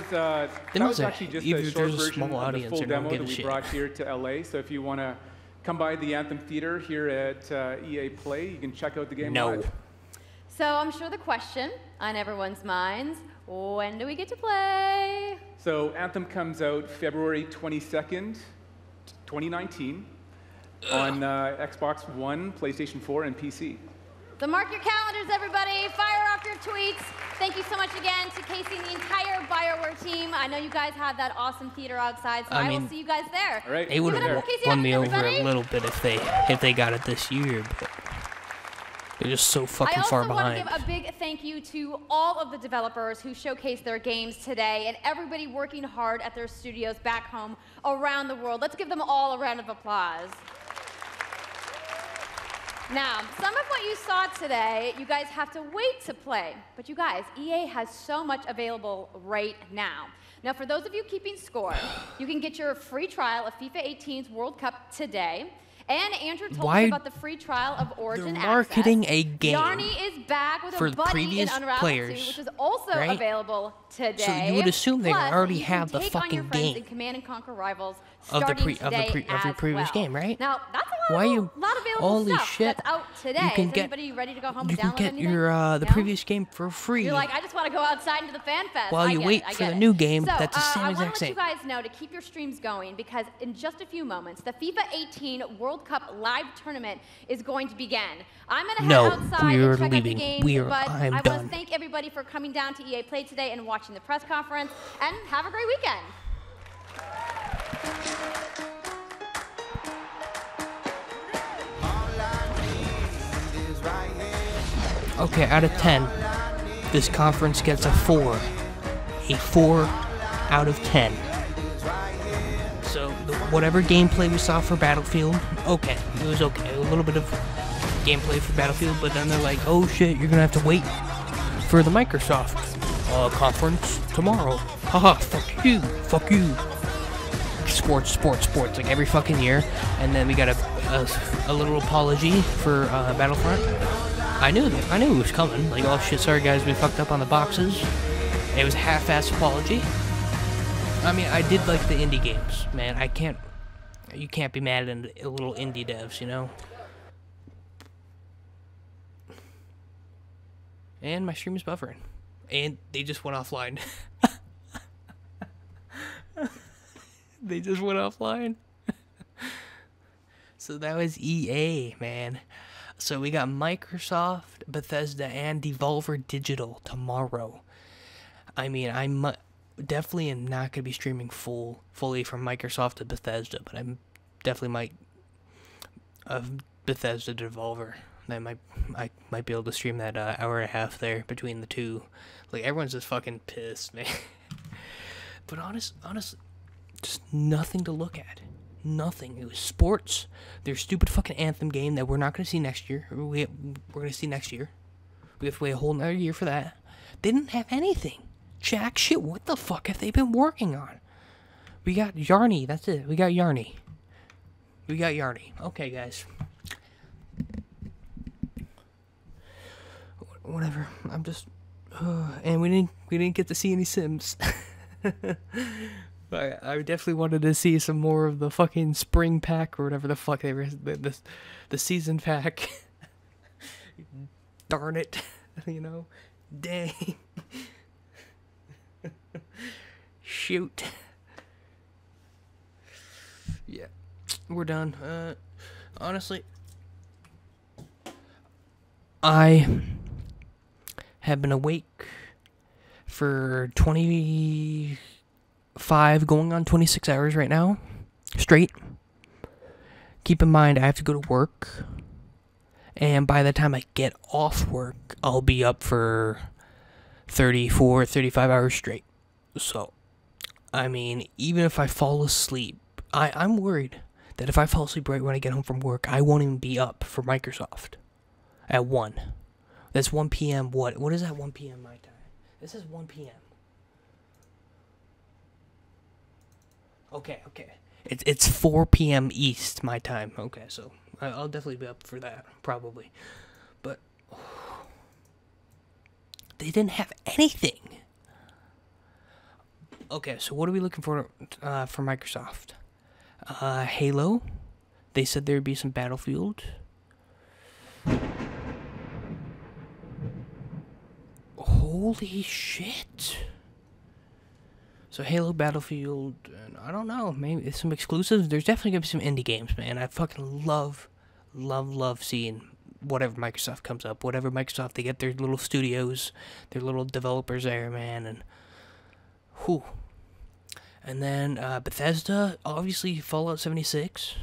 actually just a short version of the full demo that we brought here to LA. So if you want to come by the Anthem Theater here at EA Play, you can check out the game live. So I'm sure the question on everyone's minds, when do we get to play? So Anthem comes out February 22nd, 2019 on Xbox One, PlayStation 4, and PC. So mark your calendars, everybody. Fire off your tweets. Thank you so much again to Casey and the entire BioWare team. I know you guys have that awesome theater outside, so I will see you guys there. All right. They would have won me over a little bit if they got it this year, but they're just so fucking far behind. I also want to give a big thank you to all of the developers who showcased their games today and everybody working hard at their studios back home around the world. Let's give them all a round of applause. Now, some of what you saw today, you guys have to wait to play. But you guys, EA has so much available right now. Now, for those of you keeping score, you can get your free trial of FIFA 18's World Cup today. And Andrew told you about the free trial of Origin They're marketing Access. a game Yarny is back with for a the buddy previous in Unravel players, 2, which is also right? available today. So you would assume they Plus, already you can have the take on your fucking friends game in Command and Conquer Rivals of the starting today of your previous well. game, right? Now, that's a Why you? lot of available Holy stuff shit! that's out today. You can is get anybody ready to go home you and can download get anything? your the No? previous game for free. You're like, I just want to go outside into the fan fest. While you wait for the new game, so, that's the same I exact want to let same. you guys know to keep your streams going because in just a few moments, the FIFA 18 World Cup live tournament is going to begin. I'm going to head outside we're and check leaving. out the games, but I'm I want done. to thank everybody for coming down to EA Play today and watching the press conference, and have a great weekend. Okay, out of 10, this conference gets a 4. A 4 out of 10. So, whatever gameplay we saw for Battlefield, okay, it was okay. A little bit of gameplay for Battlefield, but then they're like, oh shit, you're gonna have to wait for the Microsoft conference tomorrow. Haha, fuck you, fuck you. Sports, like every fucking year. And then we got a little apology for Battlefront. I knew it was coming. Like, oh shit, sorry guys, we fucked up on the boxes. It was a half-assed apology. I mean, I did like the indie games, man. You can't be mad at little indie devs, you know? And my stream is buffering. And they just went offline. They just went offline. So that was EA, man. So we got Microsoft, Bethesda, and Devolver Digital tomorrow. I mean, I definitely am not going to be streaming fully from Microsoft to Bethesda, but I'm definitely might Bethesda to Devolver. I might be able to stream that hour and a half there between the two. Like, everyone's just fucking pissed, man. But honestly, just nothing to look at. Nothing. It was sports. Their stupid fucking Anthem game that we're not going to see next year. We're going to see next year. We have to wait a whole another year for that. They didn't have anything. Jack shit. What the fuck have they been working on? We got Yarny. That's it. We got Yarny. Okay, guys. Whatever. I'm just. And we didn't get to see any Sims. But I definitely wanted to see some more of the fucking spring pack or whatever the fuck they were, the season pack. Darn it, you know, dang. Shoot. Yeah, we're done. Honestly, I have been awake for 25 going on 26 hours right now straight. Keep in mind I have to go to work, and by the time I get off work I'll be up for 35 hours straight. So I mean, even if I fall asleep, I'm worried that if I fall asleep right when I get home from work, I won't even be up for Microsoft at 1. That's 1 p.m. What is that 1 p.m. my time? This is 1 p.m. Okay. It's 4 p.m. East my time. Okay, so I'll definitely be up for that, probably. But they didn't have anything. Okay, so what are we looking for Microsoft? Halo. They said there'd be some Battlefield. Holy shit. So Halo, Battlefield, and I don't know, maybe some exclusives. There's definitely gonna be some indie games, man. I fucking love seeing whatever Microsoft comes up. Whatever Microsoft, they get their little studios, their little developers there, man, and whew. And then Bethesda, obviously Fallout 76.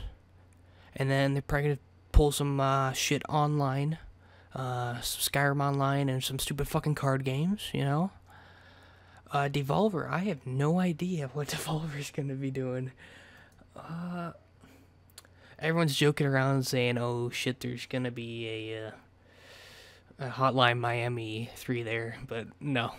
And then they're probably gonna pull some shit online. Skyrim Online and some stupid fucking card games, you know? Devolver, I have no idea what Devolver's gonna be doing. Everyone's joking around saying, "Oh shit, there's gonna be a Hotline Miami 3 there," but no.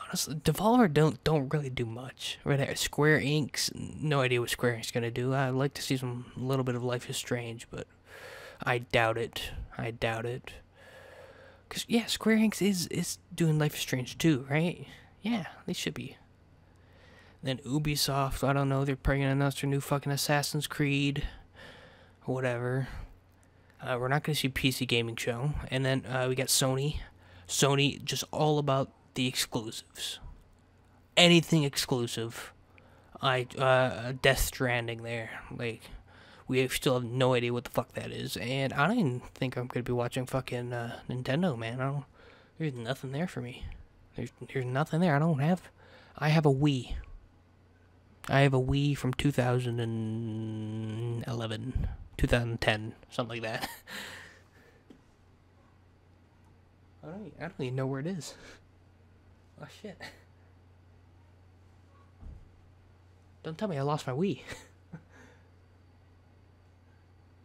Honestly, Devolver don't really do much. Right? Square Enix, no idea what Square Enix is gonna do. I'd like to see a little bit of Life is Strange, but I doubt it. Cause yeah, Square Enix is doing Life is Strange 2, right? Yeah, they should be. Then Ubisoft, I don't know, they're probably gonna announce their new fucking Assassin's Creed, whatever. We're not gonna see PC gaming show, and then we got Sony. Sony just all about the exclusives. Anything exclusive. Death Stranding there. Like, we still have no idea what the fuck that is, and I don't even think I'm gonna be watching fucking Nintendo, man. There's nothing there for me. There's nothing there. I have a Wii. I have a Wii from 2011, 2010, something like that. I don't even know where it is. Oh shit. Don't tell me I lost my Wii.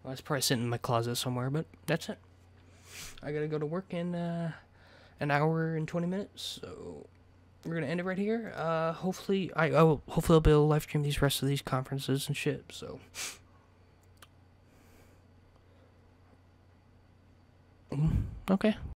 Well, it's probably sitting in my closet somewhere, but that's it. I gotta go to work in an hour and 20 minutes, so we're gonna end it right here. Hopefully I'll be able to live stream these rest of these conferences and shit, so. Okay.